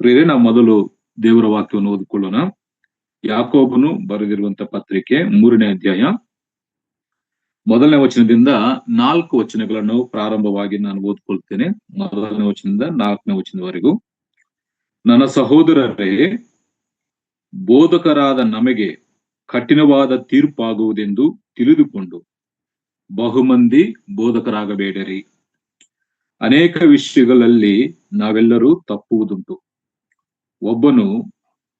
ಪ್ರಿಯರೇ, ನಾವು ಮೊದಲು ದೇವರ ವಾಕ್ಯವನ್ನು ಓದಿಕೊಳ್ಳೋಣ. ಯಾಕೋಬನು ಬರೆದಿರುವಂತಹ ಪತ್ರಿಕೆ 3ನೇ ಅಧ್ಯಾಯ 1ನೇ ವಚನದಿಂದ 4 ವಚನಗಳನ್ನು ಪ್ರಾರಂಭವಾಗಿ ನಾನು ಓದ್ಕೊಳ್ತೇನೆ. 1ನೇ ವಚನದಿಂದ 4ನೇ ವಚನದವರೆಗೂ. ನನ್ನ ಸಹೋದರರೇ, ಬೋಧಕರಾದ ನಮಗೆ ಕಠಿಣವಾದ ತೀರ್ಪಾಗುವುದೆಂದು ತಿಳಿದುಕೊಂಡು ಬಹುಮಂದಿ ಬೋಧಕರಾಗಬೇಡಿರಿ. ಅನೇಕ ವಿಷಯಗಳಲ್ಲಿ ನಾವೆಲ್ಲರೂ ತಪ್ಪುವುದುಂಟು. ಒಬ್ಬನು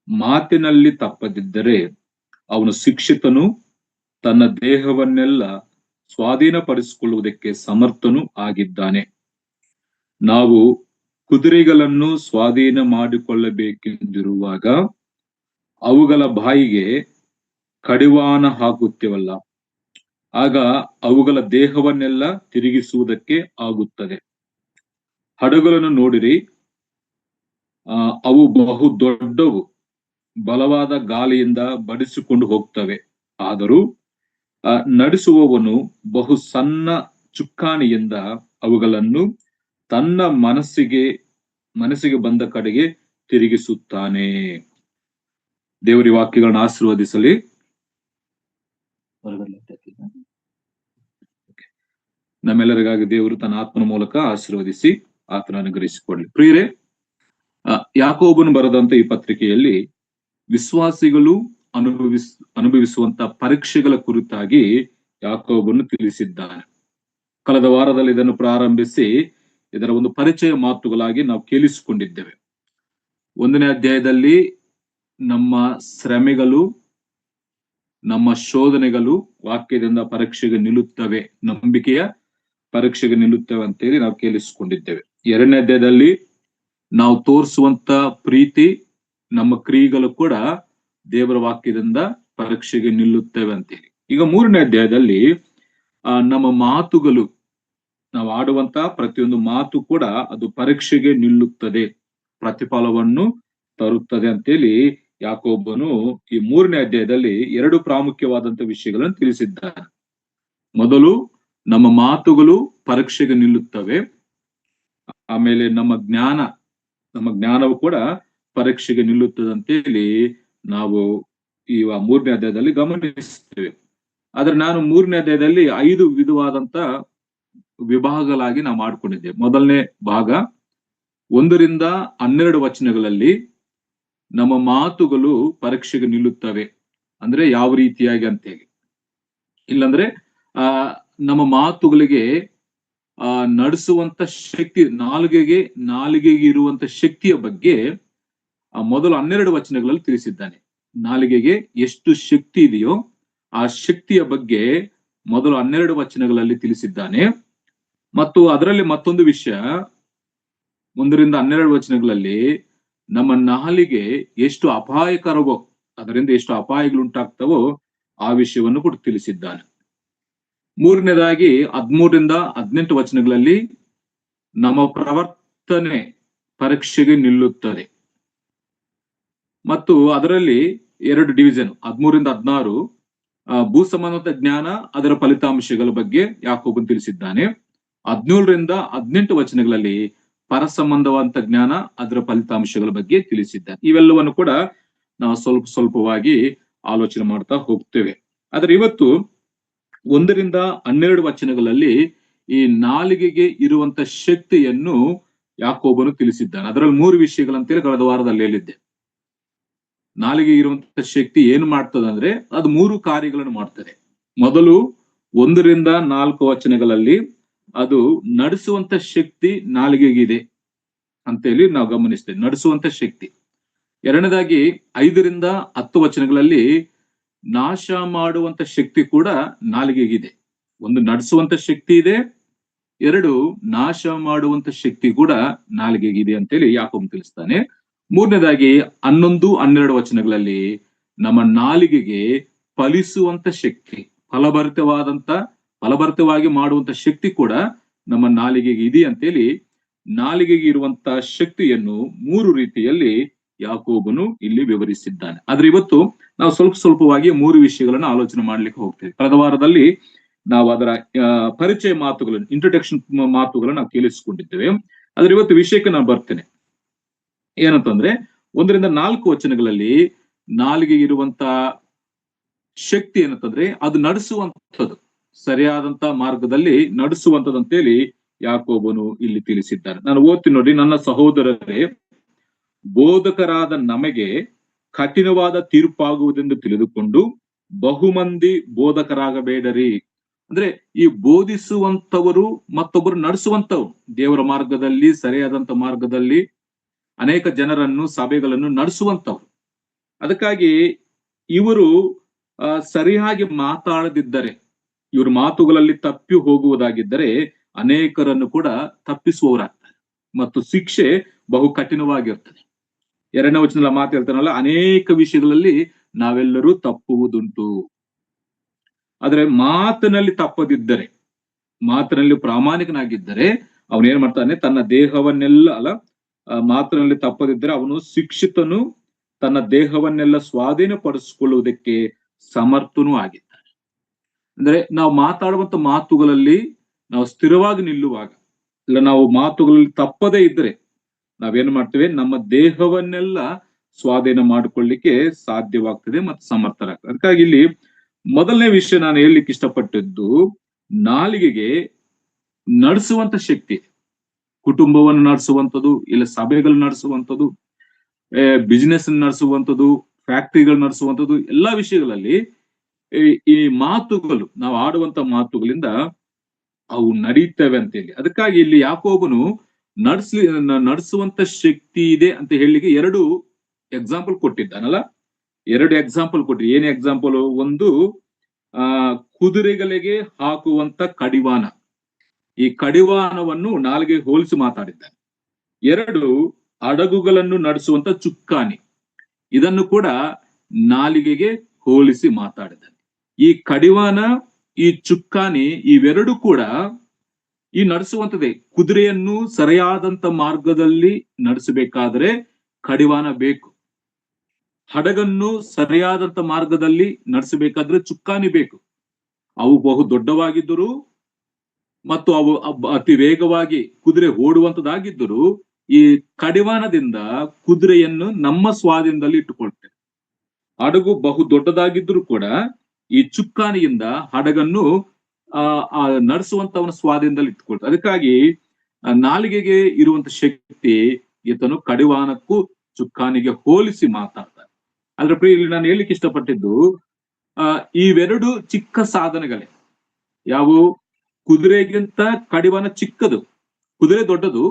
ಮಾತಿನಲ್ಲಿ ತಪ್ಪದಿದ್ದರೆ ಅವನು ಶಿಕ್ಷಿತನು, ತನ್ನ ದೇಹವನ್ನೆಲ್ಲ ಸ್ವಾಧೀನಪಡಿಸಿಕೊಳ್ಳುವುದಕ್ಕೆ ಸಮರ್ಥನು ಆಗಿದ್ದಾನೆ. ನಾವು ಕುದುರೆಗಳನ್ನು ಸ್ವಾಧೀನ ಮಾಡಿಕೊಳ್ಳಬೇಕೆಂದಿರುವಾಗ ಅವುಗಳ ಬಾಯಿಗೆ ಕಡಿವಾಣ ಹಾಕುತ್ತೇವಲ್ಲ, ಆಗ ಅವುಗಳ ದೇಹವನ್ನೆಲ್ಲ ತಿರುಗಿಸುವುದಕ್ಕೆ ಆಗುತ್ತದೆ. ಹಡಗುಗಳನ್ನು ನೋಡಿರಿ, ಅವು ಬಹು ದೊಡ್ಡವು, ಬಲವಾದ ಗಾಳಿಯಿಂದ ಬಡಿಸಿಕೊಂಡು ಹೋಗ್ತವೆ. ಆದರೂ ನಡೆಸುವವನು ಬಹು ಸಣ್ಣ ಚುಕ್ಕಾಣಿಯಿಂದ ಅವುಗಳನ್ನು ತನ್ನ ಮನಸ್ಸಿಗೆ ಬಂದ ಕಡೆಗೆ ತಿರುಗಿಸುತ್ತಾನೆ. ದೇವರ ವಾಕ್ಯಗಳನ್ನು ಆಶೀರ್ವದಿಸಲಿ. ನಮ್ಮೆಲ್ಲರಿಗಾಗಿ ದೇವರು ತನ್ನ ಆತ್ಮನ ಮೂಲಕ ಆಶೀರ್ವದಿಸಿ ಆತನ ಅನುಗ್ರಹಿಸಿಕೊಳ್ಳಿ. ಪ್ರಿಯರೇ, ಯಾಕೋಬನು ಬರೆದಂತ ಈ ಪತ್ರಿಕೆಯಲ್ಲಿ ವಿಶ್ವಾಸಿಗಳು ಅನುಭವಿಸುವಂತ ಪರೀಕ್ಷೆಗಳ ಕುರಿತಾಗಿ ಯಾಕೋಬನು ತಿಳಿಸಿದ್ದಾನೆ. ಕಳೆದ ವಾರದಲ್ಲಿ ಇದನ್ನು ಪ್ರಾರಂಭಿಸಿ ಇದರ ಒಂದು ಪರಿಚಯ ಮಾತುಗಳಾಗಿ ನಾವು ಕೇಳಿಸಿಕೊಂಡಿದ್ದೇವೆ. 1ನೇ ಅಧ್ಯಾಯದಲ್ಲಿ ನಮ್ಮ ಶ್ರಮೆಗಳು, ನಮ್ಮ ಶೋಧನೆಗಳು ವಾಕ್ಯದಿಂದ ಪರೀಕ್ಷೆಗೆ ನಿಲ್ಲುತ್ತವೆ, ನಂಬಿಕೆಯ ಪರೀಕ್ಷೆಗೆ ನಿಲ್ಲುತ್ತವೆ ಅಂತೇಳಿ ನಾವು ಕೇಳಿಸಿಕೊಂಡಿದ್ದೇವೆ. 2ನೇ ಅಧ್ಯಾಯದಲ್ಲಿ ನಾವು ತೋರಿಸುವಂತ ಪ್ರೀತಿ, ನಮ್ಮ ಕ್ರಿಯೆಗಳು ಕೂಡ ದೇವರ ವಾಕ್ಯದಿಂದ ಪರೀಕ್ಷೆಗೆ ನಿಲ್ಲುತ್ತವೆ ಅಂತೇಳಿ. ಈಗ 3ನೇ ಅಧ್ಯಾಯದಲ್ಲಿ ನಮ್ಮ ಮಾತುಗಳು, ನಾವು ಆಡುವಂತ ಪ್ರತಿಯೊಂದು ಮಾತು ಕೂಡ ಅದು ಪರೀಕ್ಷೆಗೆ ನಿಲ್ಲುತ್ತದೆ, ಪ್ರತಿಫಲವನ್ನು ತರುತ್ತದೆ ಅಂತೇಳಿ ಯಾಕೋಬನು ಈ 3ನೇ ಅಧ್ಯಾಯದಲ್ಲಿ 2 ಪ್ರಾಮುಖ್ಯವಾದಂತ ವಿಷಯಗಳನ್ನು ತಿಳಿಸಿದ್ದಾನೆ. ಮೊದಲು ನಮ್ಮ ಮಾತುಗಳು ಪರೀಕ್ಷೆಗೆ ನಿಲ್ಲುತ್ತವೆ, ಆಮೇಲೆ ನಮ್ಮ ಜ್ಞಾನವು ಕೂಡ ಪರೀಕ್ಷೆಗೆ ನಿಲ್ಲುತ್ತದೆ ಅಂತೇಳಿ ನಾವು ಈ 3ನೇ ಅಧ್ಯಾಯದಲ್ಲಿ ಗಮನಿಸ್ತೇವೆ. ಆದ್ರೆ ನಾನು 3ನೇ ಅಧ್ಯಾಯದಲ್ಲಿ 5 ವಿಧವಾದಂತ ವಿಭಾಗಗಳಾಗಿ ನಾವು ಮಾಡ್ಕೊಂಡಿದ್ದೇವೆ. ಮೊದಲನೇ ಭಾಗ 1ರಿಂದ 12 ವಚನಗಳಲ್ಲಿ ನಮ್ಮ ಮಾತುಗಳು ಪರೀಕ್ಷೆಗೆ ನಿಲ್ಲುತ್ತವೆ ಅಂದ್ರೆ ಯಾವ ರೀತಿಯಾಗಿ ಅಂತೇಳಿ. ಇಲ್ಲಂದ್ರೆ ನಮ್ಮ ಮಾತುಗಳಿಗೆ ನಡೆಸುವಂತ ಶಕ್ತಿ, ನಾಲಿಗೆಗೆ ಇರುವಂತ ಶಕ್ತಿಯ ಬಗ್ಗೆ ಮೊದಲು 12 ವಚನಗಳಲ್ಲಿ ತಿಳಿಸಿದ್ದಾನೆ. ನಾಲಿಗೆಗೆ ಎಷ್ಟು ಶಕ್ತಿ ಇದೆಯೋ ಆ ಶಕ್ತಿಯ ಬಗ್ಗೆ ಮೊದಲು 12 ವಚನಗಳಲ್ಲಿ ತಿಳಿಸಿದ್ದಾನೆ. ಮತ್ತು ಅದರಲ್ಲಿ ಮತ್ತೊಂದು ವಿಷಯ, 1ರಿಂದ 12 ವಚನಗಳಲ್ಲಿ ನಮ್ಮ ನಾಲಿಗೆ ಎಷ್ಟು ಅಪಾಯಕರವೋ, ಅದರಿಂದ ಎಷ್ಟು ಅಪಾಯಗಳುಂಟಾಗ್ತವೋ ಆ ವಿಷಯವನ್ನು ಕೂಡ ತಿಳಿಸಿದ್ದಾನೆ. 3ನೇದಾಗಿ 13ರಿಂದ 18 ವಚನಗಳಲ್ಲಿ ನಮ್ಮ ಪ್ರವರ್ತನೆ ಪರೀಕ್ಷೆಗೆ ನಿಲ್ಲುತ್ತದೆ. ಮತ್ತು ಅದರಲ್ಲಿ 2 ಡಿವಿಷನ್, 13ರಿಂದ 16 ಭೂ ಸಂಬಂಧದ ಜ್ಞಾನ, ಅದರ ಫಲಿತಾಂಶಗಳ ಬಗ್ಗೆ ಯಾಕೋಬನು ತಿಳಿಸಿದ್ದಾನೆ. 17ರಿಂದ 18 ವಚನಗಳಲ್ಲಿ ಪರ ಸಂಬಂಧವಾದಂತ ಜ್ಞಾನ, ಅದರ ಫಲಿತಾಂಶಗಳ ಬಗ್ಗೆ ತಿಳಿಸಿದ್ದಾನೆ. ಇವೆಲ್ಲವನ್ನು ಕೂಡ ನಾವು ಸ್ವಲ್ಪವಾಗಿ ಆಲೋಚನೆ ಮಾಡ್ತಾ ಹೋಗ್ತೇವೆ. ಆದ್ರೆ ಇವತ್ತು 1ರಿಂದ 12 ವಚನಗಳಲ್ಲಿ ಈ ನಾಲಿಗೆಗೆ ಇರುವಂತ ಶಕ್ತಿಯನ್ನು ಯಾಕೋಬನು ತಿಳಿಸಿದ್ದಾನೆ. ಅದರಲ್ಲಿ 3 ವಿಷಯಗಳಂತೇಳಿ ಕಳೆದ ವಾರದಲ್ಲಿ ಹೇಳಿದ್ದೆ. ನಾಲಿಗೆ ಇರುವಂತ ಶಕ್ತಿ ಏನು ಮಾಡ್ತದೆ ಅಂದ್ರೆ ಅದು 3 ಕಾರ್ಯಗಳನ್ನು ಮಾಡ್ತದೆ. ಮೊದಲು 1ರಿಂದ 4 ವಚನಗಳಲ್ಲಿ ಅದು ನಡೆಸುವಂತ ಶಕ್ತಿ ನಾಲಿಗೆಗಿದೆ ಅಂತೇಳಿ ನಾವು ಗಮನಿಸ್ತೇವೆ, ನಡೆಸುವಂತ ಶಕ್ತಿ. 2ನೇದಾಗಿ 5ರಿಂದ 10 ವಚನಗಳಲ್ಲಿ ನಾಶ ಮಾಡುವಂತ ಶಕ್ತಿ ಕೂಡ ನಾಲಿಗೆಗಿದೆ. 1 ನಡೆಸುವಂತ ಶಕ್ತಿ ಇದೆ, 2 ನಾಶ ಮಾಡುವಂತ ಶಕ್ತಿ ಕೂಡ ನಾಲಿಗೆಗಿದೆ ಅಂತೇಳಿ ಯಾಕೋಬನು ತಿಳಿಸ್ತಾನೆ. 3ನೇದಾಗಿ 11, 12 ವಚನಗಳಲ್ಲಿ ನಮ್ಮ ನಾಲಿಗೆಗೆ ಫಲಿಸುವಂತ ಶಕ್ತಿ, ಫಲಭರಿತವಾಗಿ ಮಾಡುವಂತ ಶಕ್ತಿ ಕೂಡ ನಮ್ಮ ನಾಲಿಗೆಗೆ ಇದೆ ಅಂತೇಳಿ ನಾಲಿಗೆಗೆ ಇರುವಂತ ಶಕ್ತಿಯನ್ನು 3 ರೀತಿಯಲ್ಲಿ ಯಾಕೋಬನು ಇಲ್ಲಿ ವಿವರಿಸಿದ್ದಾನೆ. ಆದ್ರೆ ಇವತ್ತು ನಾವು ಸ್ವಲ್ಪವಾಗಿ 3 ವಿಷಯಗಳನ್ನು ಆಲೋಚನೆ ಮಾಡ್ಲಿಕ್ಕೆ ಹೋಗ್ತೇವೆ. ಕಳೆದ ವಾರದಲ್ಲಿ ನಾವು ಅದರ ಪರಿಚಯ ಮಾತುಗಳನ್ನು, ಇಂಟ್ರೊಡಕ್ಷನ್ ಮಾತುಗಳನ್ನು ನಾವು ಕೇಳಿಸಿಕೊಂಡಿದ್ದೇವೆ. ಆದ್ರೆ ಇವತ್ತು ವಿಷಯಕ್ಕೆ ನಾನು ಬರ್ತೇನೆ. ಏನಂತಂದ್ರೆ 1-4 ವಚನಗಳಲ್ಲಿ ನಾಲಿಗೆ ಇರುವಂತ ಶಕ್ತಿ ಏನಂತಂದ್ರೆ ಅದು ನಡೆಸುವಂಥದ್ದು, ಸರಿಯಾದಂತ ಮಾರ್ಗದಲ್ಲಿ ನಡೆಸುವಂಥದ್ದು ಅಂತೇಳಿ ಯಾಕೋಬನು ಇಲ್ಲಿ ತಿಳಿಸಿದ್ದಾನೆ. ನಾನು ಓದ್ತೀನಿ ನೋಡಿ. ನನ್ನ ಸಹೋದರರೇ, ಬೋಧಕರಾದ ನಮಗೆ ಕಠಿಣವಾದ ತೀರ್ಪಾಗುವುದೆಂದು ತಿಳಿದುಕೊಂಡು ಬಹುಮಂದಿ ಬೋಧಕರಾಗಬೇಡರಿ. ಅಂದ್ರೆ ಈ ಬೋಧಿಸುವಂತವರು ಮತ್ತೊಬ್ಬರು ನಡೆಸುವಂತವ್ರು, ದೇವರ ಮಾರ್ಗದಲ್ಲಿ ಸರಿಯಾದಂತ ಮಾರ್ಗದಲ್ಲಿ ಅನೇಕ ಜನರನ್ನು ಸಭೆಗಳನ್ನು ನಡೆಸುವಂತವ್ರು. ಅದಕ್ಕಾಗಿ ಇವರು ಸರಿಯಾಗಿ ಮಾತಾಡದಿದ್ದರೆ, ಇವ್ರ ಮಾತುಗಳಲ್ಲಿ ತಪ್ಪಿ ಹೋಗುವುದಾಗಿದ್ದರೆ ಅನೇಕರನ್ನು ಕೂಡ ತಪ್ಪಿಸುವವರಾಗ್ತಾರೆ ಮತ್ತು ಶಿಕ್ಷೆ ಬಹು ಕಠಿಣವಾಗಿರ್ತದೆ. 2ನೇ ವಚನದಲ್ಲಿ ಮಾತು ಹೇಳ್ತಾನಲ್ಲ, ಅನೇಕ ವಿಷಯಗಳಲ್ಲಿ ನಾವೆಲ್ಲರೂ ತಪ್ಪುವುದುಂಟು. ಆದ್ರೆ ಮಾತಿನಲ್ಲಿ ತಪ್ಪದಿದ್ದರೆ, ಮಾತಿನಲ್ಲಿ ಪ್ರಾಮಾಣಿಕನಾಗಿದ್ದರೆ ಅವನೇನ್ ಮಾಡ್ತಾನೆ, ತನ್ನ ದೇಹವನ್ನೆಲ್ಲ ಮಾತಿನಲ್ಲಿ ತಪ್ಪದಿದ್ದರೆ ಅವನು ಶಿಕ್ಷಿತನು, ತನ್ನ ದೇಹವನ್ನೆಲ್ಲ ಸ್ವಾಧೀನಪಡಿಸಿಕೊಳ್ಳುವುದಕ್ಕೆ ಸಮರ್ಥನೂ ಆಗಿದ್ದಾನೆ. ಅಂದ್ರೆ ನಾವು ಮಾತಾಡುವಂತ ಮಾತುಗಳಲ್ಲಿ ನಾವು ಸ್ಥಿರವಾಗಿ ನಿಲ್ಲುವಾಗ, ಇಲ್ಲ ನಾವು ಮಾತುಗಳಲ್ಲಿ ತಪ್ಪದೇ ಇದ್ರೆ ನಾವೇನ್ ಮಾಡ್ತೇವೆ, ನಮ್ಮ ದೇಹವನ್ನೆಲ್ಲ ಸ್ವಾಧೀನ ಮಾಡಿಕೊಳ್ಳಿಕ್ಕೆ ಸಾಧ್ಯವಾಗ್ತದೆ ಮತ್ತು ಸಮರ್ಥರಾಗ್ತದೆ. ಅದಕ್ಕಾಗಿ ಇಲ್ಲಿ ಮೊದಲನೇ ವಿಷಯ ನಾನು ಹೇಳಲಿಕ್ಕೆ ಇಷ್ಟಪಟ್ಟಿದ್ದು, ನಾಲಿಗೆಗೆ ನಡೆಸುವಂತ ಶಕ್ತಿ, ಕುಟುಂಬವನ್ನು ನಡೆಸುವಂಥದ್ದು, ಇಲ್ಲ ಸಭೆಗಳು ನಡೆಸುವಂಥದ್ದು, ಬಿಸಿನೆಸ್ ನಡೆಸುವಂಥದ್ದು, ಫ್ಯಾಕ್ಟರಿಗಳು ನಡೆಸುವಂಥದ್ದು, ಎಲ್ಲಾ ವಿಷಯಗಳಲ್ಲಿ ಈ ಮಾತುಗಳು, ನಾವು ಆಡುವಂತ ಮಾತುಗಳಿಂದ ಅವು ನಡೀತವೆ ಅಂತ ಹೇಳಿ. ಅದಕ್ಕಾಗಿ ಇಲ್ಲಿ ಯಾಕೋಬನು ನಡೆಸುವಂತ ಶಕ್ತಿ ಇದೆ ಅಂತ ಹೇಳಿಕ್ಕೆ 2 ಎಕ್ಸಾಂಪಲ್ ಕೊಟ್ಟಿದ್ದಾನಲ್ಲ, 2 ಎಕ್ಸಾಂಪಲ್ ಕೊಟ್ಟಿ. ಏನ್ ಎಕ್ಸಾಂಪಲ್? ಒಂದು ಕುದುರೆಗಳಿಗೆ ಹಾಕುವಂತ ಕಡಿವಾಣ, ಈ ಕಡಿವಾಣವನ್ನು ನಾಲಿಗೆ ಹೋಲಿಸಿ ಮಾತಾಡಿದ್ದಾನೆ. 2 ಹಡಗುಗಳನ್ನು ನಡೆಸುವಂತ ಚುಕ್ಕಾಣಿ, ಇದನ್ನು ಕೂಡ ನಾಲಿಗೆಗೆ ಹೋಲಿಸಿ ಮಾತಾಡಿದ್ದಾನೆ. ಈ ಕಡಿವಾಣ, ಈ ಚುಕ್ಕಾಣಿ, ಇವೆರಡು ಕೂಡ ಈ ನಡೆಸುವಂತದ್ದೇ. ಕುದುರೆಯನ್ನು ಸರಿಯಾದಂತ ಮಾರ್ಗದಲ್ಲಿ ನಡೆಸಬೇಕಾದ್ರೆ ಕಡಿವಾಣ ಬೇಕು, ಹಡಗನ್ನು ಸರಿಯಾದಂತ ಮಾರ್ಗದಲ್ಲಿ ನಡೆಸಬೇಕಾದ್ರೆ ಚುಕ್ಕಾಣಿ ಬೇಕು. ಅವು ಬಹು ದೊಡ್ಡವಾಗಿದ್ದರು ಮತ್ತು ಅವು ಅತಿ ವೇಗವಾಗಿ ಕುದುರೆ ಓಡುವಂತದ್ದಾಗಿದ್ದರು ಈ ಕಡಿವಾಣದಿಂದ ಕುದುರೆಯನ್ನು ನಮ್ಮ ಸ್ವಾಧೀನದಲ್ಲಿ ಇಟ್ಟುಕೊಳ್ತೇವೆ. ಹಡಗು ಬಹು ದೊಡ್ಡದಾಗಿದ್ದರೂ ಕೂಡ ಈ ಚುಕ್ಕಾಣಿಯಿಂದ ಹಡಗನ್ನು ನಡೆಸುವಂತವನ ಸ್ವಾಧೀನದಲ್ಲಿ ಇಟ್ಕೊಳ್ತಾರೆ. ಅದಕ್ಕಾಗಿ ನಾಲಿಗೆಗೆ ಇರುವಂತ ಶಕ್ತಿ ಈತನು ಕಡಿವಾಣಕ್ಕೂ ಚುಕ್ಕಾಣಿಗೆ ಹೋಲಿಸಿ ಮಾತಾಡ್ತಾನೆ. ಆದ್ರೆ ಇಲ್ಲಿ ನಾನು ಹೇಳಿಕ್ಕೆ ಇಷ್ಟಪಟ್ಟಿದ್ದು, ಇವೆರಡು ಚಿಕ್ಕ ಸಾಧನಗಳೇ. ಯಾವ? ಕುದುರೆಗಿಂತ ಕಡಿವಾಣ ಚಿಕ್ಕದು, ಕುದುರೆ ದೊಡ್ಡದು,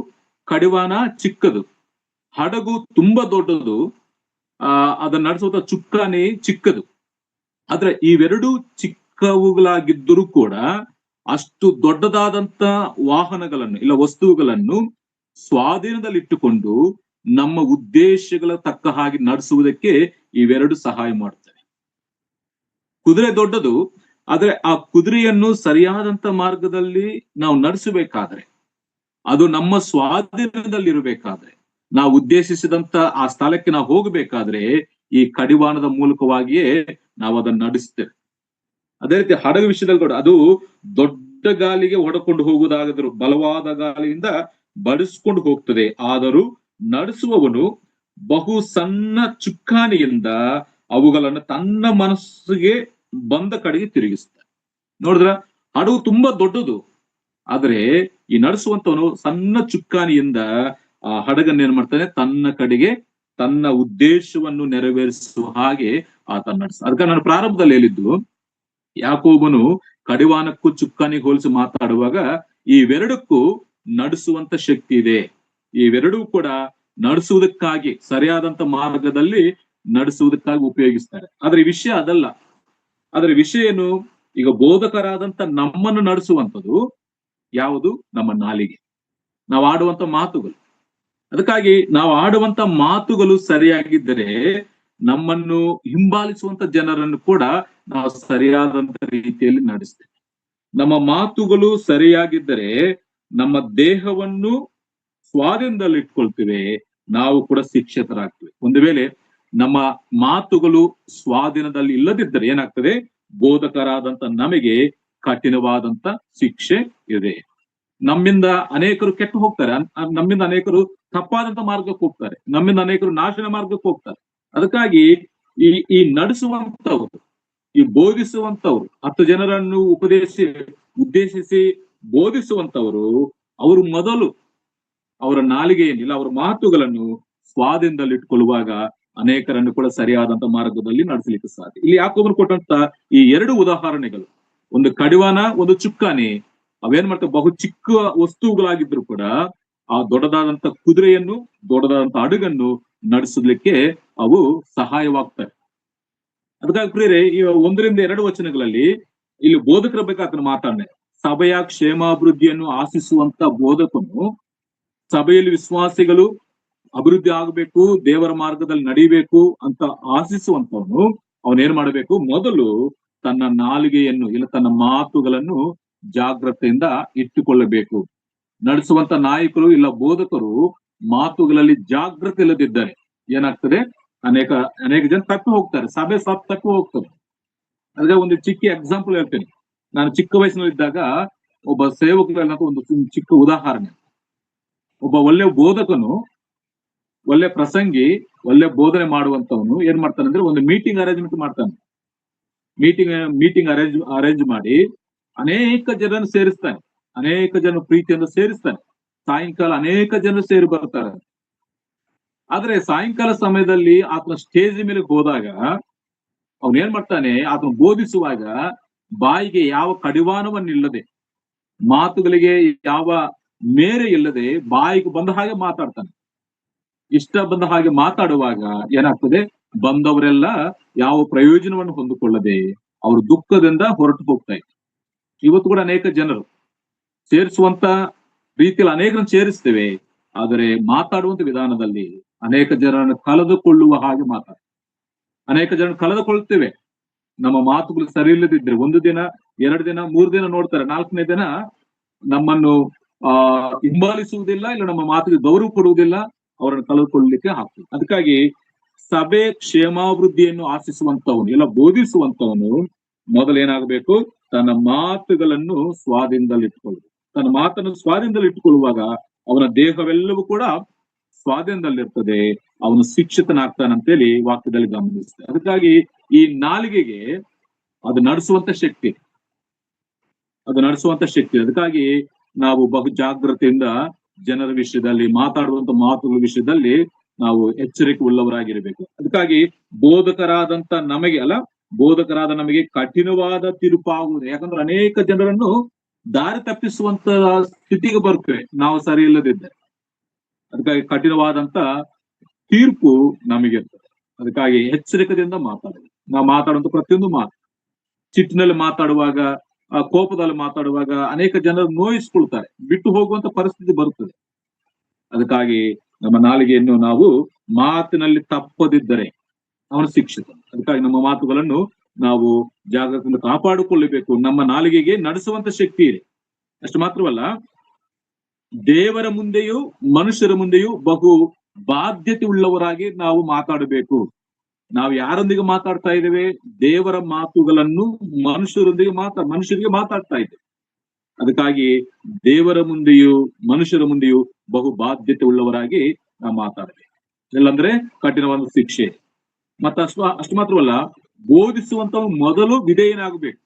ಕಡಿವಾಣ ಚಿಕ್ಕದು. ಹಡಗು ತುಂಬಾ ದೊಡ್ಡದು, ಅದನ್ನ ನಡೆಸುವಂತ ಚುಕ್ಕಾಣಿ ಚಿಕ್ಕದು. ಆದ್ರೆ ಇವೆರಡು ಚಿಕ್ಕವುಗಳಾಗಿದ್ದರೂ ಕೂಡ ಅಷ್ಟು ದೊಡ್ಡದಾದಂತ ವಾಹನಗಳನ್ನು ಇಲ್ಲ ವಸ್ತುಗಳನ್ನು ಸ್ವಾಧೀನದಲ್ಲಿಟ್ಟುಕೊಂಡು ನಮ್ಮ ಉದ್ದೇಶಗಳ ತಕ್ಕ ಹಾಗೆ ನಡೆಸುವುದಕ್ಕೆ ಇವೆರಡು ಸಹಾಯ ಮಾಡ್ತವೆ. ಕುದುರೆ ದೊಡ್ಡದು, ಆದ್ರೆ ಆ ಕುದುರೆಯನ್ನು ಸರಿಯಾದಂತ ಮಾರ್ಗದಲ್ಲಿ ನಾವು ನಡೆಸಬೇಕಾದ್ರೆ, ಅದು ನಮ್ಮ ಸ್ವಾಧೀನದಲ್ಲಿರಬೇಕಾದ್ರೆ, ನಾವು ಉದ್ದೇಶಿಸಿದಂತ ಆ ಸ್ಥಳಕ್ಕೆ ನಾವು ಹೋಗಬೇಕಾದ್ರೆ ಈ ಕಡಿವಾಣದ ಮೂಲಕವಾಗಿಯೇ ನಾವು ಅದನ್ನು ನಡೆಸ್ತೇವೆ. ಅದೇ ರೀತಿ ಹಡಗು ವಿಷಯದಲ್ಲಿ ಕೂಡ ಅದು ದೊಡ್ಡ ಗಾಲಿಗೆ ಹೊಡಕೊಂಡು ಹೋಗುವುದಾದರೂ ಬಲವಾದ ಗಾಳಿಯಿಂದ ಬಡಿಸ್ಕೊಂಡು ಹೋಗ್ತದೆ. ಆದರೂ ನಡೆಸುವವನು ಬಹು ಸಣ್ಣ ಚುಕ್ಕಾಣಿಯಿಂದ ಅವುಗಳನ್ನು ತನ್ನ ಮನಸ್ಸಿಗೆ ಬಂದ ಕಡೆಗೆ ತಿರುಗಿಸ್ತಾನೆ. ನೋಡಿದ್ರ, ಹಡಗು ತುಂಬಾ ದೊಡ್ಡದು, ಆದ್ರೆ ಈ ನಡೆಸುವಂತವನು ಸಣ್ಣ ಚುಕ್ಕಾಣಿಯಿಂದ ಆ ಹಡಗನ್ನು ಏನ್ ಮಾಡ್ತಾನೆ, ತನ್ನ ಕಡೆಗೆ ತನ್ನ ಉದ್ದೇಶವನ್ನು ನೆರವೇರಿಸುವ ಹಾಗೆ ಆತ ನಡೆಸ. ಅದಕ್ಕೆ ನಾನು ಪ್ರಾರಂಭದಲ್ಲಿ ಹೇಳಿದ್ದು, ಯಾಕೋಬನು ಕಡಿವಾಣಕ್ಕೂ ಚುಕ್ಕಾಣಿಗೆ ಹೋಲಿಸಿ ಮಾತಾಡುವಾಗ ಇವೆರಡಕ್ಕೂ ನಡೆಸುವಂತ ಶಕ್ತಿ ಇದೆ. ಇವೆರಡೂ ಕೂಡ ನಡೆಸುವುದಕ್ಕಾಗಿ, ಸರಿಯಾದಂತ ಮಾರ್ಗದಲ್ಲಿ ನಡೆಸುವುದಕ್ಕಾಗಿ ಉಪಯೋಗಿಸ್ತಾರೆ. ಆದ್ರೆ ವಿಷಯ ಅದಲ್ಲ. ಆದ್ರೆ ವಿಷಯ ಏನು? ಈಗ ಬೋಧಕರಾದಂತ ನಮ್ಮನ್ನು ನಡೆಸುವಂಥದ್ದು ಯಾವುದು? ನಮ್ಮ ನಾಲಿಗೆ, ನಾವು ಆಡುವಂತ ಮಾತುಗಳು. ಅದಕ್ಕಾಗಿ ನಾವು ಆಡುವಂತ ಮಾತುಗಳು ಸರಿಯಾಗಿದ್ದರೆ ನಮ್ಮನ್ನು ಹಿಂಬಾಲಿಸುವಂತ ಜನರನ್ನು ಕೂಡ ನಾವು ಸರಿಯಾದಂತ ರೀತಿಯಲ್ಲಿ ನಡೆಸ್ತೇವೆ. ನಮ್ಮ ಮಾತುಗಳು ಸರಿಯಾಗಿದ್ದರೆ ನಮ್ಮ ದೇಹವನ್ನು ಸ್ವಾಧೀನದಲ್ಲಿ ಇಟ್ಕೊಳ್ತೇವೆ, ನಾವು ಕೂಡ ಶಿಕ್ಷಿತರಾಗ್ತೇವೆ. ಒಂದು ವೇಳೆ ನಮ್ಮ ಮಾತುಗಳು ಸ್ವಾಧೀನದಲ್ಲಿ ಇಲ್ಲದಿದ್ದರೆ ಏನಾಗ್ತದೆ? ಬೋಧಕರಾದಂತ ನಮಗೆ ಕಠಿಣವಾದಂತ ಶಿಕ್ಷೆ ಇದೆ. ನಮ್ಮಿಂದ ಅನೇಕರು ಕೆಟ್ಟು ಹೋಗ್ತಾರೆ, ನಮ್ಮಿಂದ ಅನೇಕರು ತಪ್ಪಾದಂತ ಮಾರ್ಗಕ್ಕೆ ಹೋಗ್ತಾರೆ, ನಮ್ಮಿಂದ ಅನೇಕರು ನಾಶನ ಮಾರ್ಗಕ್ಕೆ ಹೋಗ್ತಾರೆ. ಅದಕ್ಕಾಗಿ ಈ ನಡೆಸುವಂತವ್ರು, ಈ ಬೋಧಿಸುವಂತವ್ರು, 10 ಜನರನ್ನು ಉದ್ದೇಶಿಸಿ ಬೋಧಿಸುವಂತವರು, ಅವರು ಮೊದಲು ಅವರ ನಾಲಿಗೆಯನ್ನಿಲ್ಲ ಅವರ ಮಾತುಗಳನ್ನು ಸ್ವಾಧೀನದಲ್ಲಿ ಇಟ್ಕೊಳ್ಳುವಾಗ ಅನೇಕರನ್ನು ಕೂಡ ಸರಿಯಾದಂತ ಮಾರ್ಗದಲ್ಲಿ ನಡೆಸಲಿಕ್ಕೆ ಸಾಧ್ಯ. ಇಲ್ಲಿ ಯಾಕೋಬನು ಕೊಟ್ಟಂತ ಈ 2 ಉದಾಹರಣೆಗಳು, ಒಂದು ಕಡಿವಾಣ, ಒಂದು ಚುಕ್ಕಾಣಿ, ಅವೇನ್ ಮಾಡ್ತವೆ, ಬಹು ಚಿಕ್ಕ ವಸ್ತುಗಳಾಗಿದ್ರು ಕೂಡ ಆ ದೊಡ್ಡದಾದಂತ ಕುದುರೆಯನ್ನು, ದೊಡ್ಡದಾದಂತ ಹಡಗನ್ನು ನಡೆಸಲಿಕ್ಕೆ ಅವು ಸಹಾಯವಾಗ್ತವೆ. ಅದಕ್ಕಾಗಿ ಪ್ರಿಯರೇ, ಈ 1-2 ವಚನಗಳಲ್ಲಿ ಇಲ್ಲಿ ಬೋಧಕರ ಬಗ್ಗೆ ಆತನ ಮಾತಾಡ್ನೆ, ಸಭೆಯ ಕ್ಷೇಮಾಭಿವೃದ್ಧಿಯನ್ನು ಆಶಿಸುವಂತ ಬೋಧಕನು, ಸಭೆಯಲ್ಲಿ ವಿಶ್ವಾಸಿಗಳು ಅಭಿವೃದ್ಧಿ ಆಗಬೇಕು, ದೇವರ ಮಾರ್ಗದಲ್ಲಿ ನಡಿಬೇಕು ಅಂತ ಆಶಿಸುವಂತವನು ಅವನೇನ್ ಮಾಡಬೇಕು, ಮೊದಲು ತನ್ನ ನಾಲಿಗೆಯನ್ನು ಇಲ್ಲ ತನ್ನ ಮಾತುಗಳನ್ನು ಜಾಗ್ರತೆಯಿಂದ ಇಟ್ಟುಕೊಳ್ಳಬೇಕು. ನಡೆಸುವಂತ ನಾಯಕರು ಇಲ್ಲ ಬೋಧಕರು ಮಾತುಗಳಲ್ಲಿ ಜಾಗ್ರತೆ ಇಲ್ಲದಿದ್ದರೆ ಏನಾಗ್ತದೆ, ಅನೇಕ ಜನ ತಪ್ಪಿ ಹೋಗ್ತಾರೆ, ಸಭೆ ತಪ್ಪಿ ಹೋಗ್ತಾರೆ. ಅದೇ ಒಂದು ಚಿಕ್ಕ ಎಕ್ಸಾಂಪಲ್ ಹೇಳ್ತೇನೆ. ನಾನು ಚಿಕ್ಕ ವಯಸ್ಸಿನಲ್ಲಿದ್ದಾಗ ಒಬ್ಬ ಸೇವಕರು ಒಂದು ಚಿಕ್ಕ ಉದಾಹರಣೆ, ಒಬ್ಬ ಒಳ್ಳೆ ಬೋಧಕನು, ಒಳ್ಳೆ ಪ್ರಸಂಗಿ, ಒಳ್ಳೆ ಬೋಧನೆ ಮಾಡುವಂತವನು ಏನ್ ಮಾಡ್ತಾನೆ ಅಂದ್ರೆ, ಒಂದು ಮೀಟಿಂಗ್ ಅರೇಂಜ್ಮೆಂಟ್ ಮಾಡ್ತಾನೆ. ಮೀಟಿಂಗ್ ಅರೇಂಜ್ ಮಾಡಿ ಅನೇಕ ಜನರನ್ನು ಸೇರಿಸ್ತಾನೆ, ಅನೇಕ ಜನ ಪ್ರೀತಿಯನ್ನು ಸೇರಿಸ್ತಾನೆ. ಸಾಯಂಕಾಲ ಅನೇಕ ಜನರು ಸೇರಿ ಬರ್ತಾರೆ. ಆದ್ರೆ ಸಾಯಂಕಾಲ ಸಮಯದಲ್ಲಿ ಆತನ ಸ್ಟೇಜ್ ಮೇಲೆ ಹೋದಾಗ ಅವನ್ ಏನ್ ಮಾಡ್ತಾನೆ, ಆತನ ಬೋಧಿಸುವಾಗ ಬಾಯಿಗೆ ಯಾವ ಕಡಿವಾಣವನ್ನಿಲ್ಲದೆ, ಮಾತುಗಳಿಗೆ ಯಾವ ಮೇರೆ ಇಲ್ಲದೆ ಬಾಯಿಗೆ ಬಂದ ಹಾಗೆ ಮಾತಾಡ್ತಾನೆ. ಇಷ್ಟ ಬಂದ ಹಾಗೆ ಮಾತಾಡುವಾಗ ಏನಾಗ್ತದೆ, ಬಂದವರೆಲ್ಲ ಯಾವ ಪ್ರಯೋಜನವನ್ನು ಹೊಂದಿಕೊಳ್ಳದೆ ಅವರು ದುಃಖದಿಂದ ಹೊರಟು ಹೋಗ್ತಾ ಇದ್ದಾರೆ. ಇವತ್ತು ಕೂಡ ಅನೇಕ ಜನರು ಸೇರಿಸುವಂತ ರೀತಿಯಲ್ಲಿ ಅನೇಕರನ್ನು ಸೇರಿಸ್ತೇವೆ, ಆದರೆ ಮಾತಾಡುವಂತ ವಿಧಾನದಲ್ಲಿ ಅನೇಕ ಜನರನ್ನು ಕಳೆದುಕೊಳ್ಳುವ ಹಾಗೆ ಅನೇಕ ಜನರನ್ನು ಕಳೆದುಕೊಳ್ಳುತ್ತೇವೆ. ನಮ್ಮ ಮಾತುಗಳು ಸರಿ ಇಲ್ಲದಿದ್ರೆ 1 ದಿನ, 2 ದಿನ, 3 ದಿನ ನೋಡ್ತಾರೆ, 4ನೇ ದಿನ ನಮ್ಮನ್ನು ಹಿಂಬಾಲಿಸುವುದಿಲ್ಲ, ಇಲ್ಲ ನಮ್ಮ ಮಾತಿಗೆ ಗೌರವ ಕೊಡುವುದಿಲ್ಲ, ಅವರನ್ನು ಕಳೆದುಕೊಳ್ಳಲಿಕ್ಕೆ ಆಗ್ತದೆ. ಅದಕ್ಕಾಗಿ ಸಭೆ ಕ್ಷೇಮಾಭಿವೃದ್ಧಿಯನ್ನು ಆಶಿಸುವಂತವನು ಇಲ್ಲ ಬೋಧಿಸುವಂತವನು ಮೊದಲೇನಾಗಬೇಕು, ತನ್ನ ಮಾತುಗಳನ್ನು ಸ್ವಾಧೀನದಲ್ಲಿ ಇಟ್ಕೊಳ್ಳುವುದು. ತನ್ನ ಮಾತನ್ನು ಸ್ವಾಧೀನದಲ್ಲಿ ಇಟ್ಟುಕೊಳ್ಳುವಾಗ ಅವನ ದೇಹವೆಲ್ಲವೂ ಕೂಡ ಸ್ವಾಧೀನದಲ್ಲಿರ್ತದೆ, ಅವನು ಶಿಕ್ಷಿತನಾಗ್ತಾನಂತೇಳಿ ವಾಕ್ಯದಲ್ಲಿ ಗಮನಿಸ್ತದೆ. ಅದಕ್ಕಾಗಿ ಈ ನಾಲಿಗೆಗೆ ಅದು ನಡೆಸುವಂತ ಶಕ್ತಿ. ಅದಕ್ಕಾಗಿ ನಾವು ಬಹು ಜಾಗ್ರತೆಯಿಂದ ಜನರ ವಿಷಯದಲ್ಲಿ, ಮಾತಾಡುವಂತ ಮಾತುಗಳ ವಿಷಯದಲ್ಲಿ ನಾವು ಎಚ್ಚರಿಕೆ ಉಳ್ಳವರಾಗಿರ್ಬೇಕು. ಅದಕ್ಕಾಗಿ ಬೋಧಕರಾದ ನಮಗೆ ಕಠಿಣವಾದ ತೀರ್ಪಾಗುವುದು. ಯಾಕಂದ್ರೆ ಅನೇಕ ಜನರನ್ನು ದಾರಿ ತಪ್ಪಿಸುವಂತ ಸ್ಥಿತಿಗೆ ಬರ್ತೇವೆ ನಾವು ಸರಿ ಇಲ್ಲದಿದ್ದರೆ. ಅದಕ್ಕಾಗಿ ಕಠಿಣವಾದಂತ ತೀರ್ಪು ನಮಗಿರ್ತದೆ. ಅದಕ್ಕಾಗಿ ಎಚ್ಚರಿಕೆಯಿಂದ ನಾವು ಮಾತಾಡುವಂತ ಪ್ರತಿಯೊಂದು ಮಾತು, ಸಿಟ್ಟಿನಲ್ಲಿ ಮಾತಾಡುವಾಗ, ಕೋಪದಲ್ಲಿ ಮಾತಾಡುವಾಗ ಅನೇಕ ಜನರು ನೋಯಿಸ್ಕೊಳ್ತಾರೆ, ಬಿಟ್ಟು ಹೋಗುವಂತ ಪರಿಸ್ಥಿತಿ ಬರುತ್ತದೆ. ಅದಕ್ಕಾಗಿ ನಮ್ಮ ನಾಲಿಗೆಯನ್ನು ನಾವು ಮಾತಿನಲ್ಲಿ ತಪ್ಪದಿದ್ದರೆ ಅವನು ಶಿಕ್ಷಿತ. ಅದಕ್ಕಾಗಿ ನಮ್ಮ ಮಾತುಗಳನ್ನು ನಾವು ಜಾಗ್ರತೆಯಿಂದ ಕಾಪಾಡಿಕೊಳ್ಳಬೇಕು. ನಮ್ಮ ನಾಲಿಗೆಗೆ ನಡೆಸುವಂತ ಶಕ್ತಿ ಇದೆ. ಅಷ್ಟು ಮಾತ್ರವಲ್ಲ, ದೇವರ ಮುಂದೆಯೂ ಮನುಷ್ಯರ ಮುಂದೆಯೂ ಬಹು ಬಾಧ್ಯತೆ ಉಳ್ಳವರಾಗಿ ನಾವು ಮಾತಾಡಬೇಕು. ನಾವು ಯಾರೊಂದಿಗೆ ಮಾತಾಡ್ತಾ ಇದ್ದೇವೆ, ದೇವರ ಮಾತುಗಳನ್ನು ಮನುಷ್ಯರಿಗೆ ಮಾತಾಡ್ತಾ ಇದ್ದೇವೆ. ಅದಕ್ಕಾಗಿ ದೇವರ ಮುಂದೆಯೂ ಮನುಷ್ಯರ ಮುಂದೆಯೂ ಬಹು ಬಾಧ್ಯತೆ ಉಳ್ಳವರಾಗಿ ನಾವು ಮಾತಾಡಬೇಕು. ಇಲ್ಲಂದ್ರೆ ಕಠಿಣವಾದ ಶಿಕ್ಷೆ. ಅಷ್ಟು ಮಾತ್ರವಲ್ಲ, ಬೋಧಿಸುವಂತ ಮೊದಲು ವಿಧೇಯನಾಗಬೇಕು.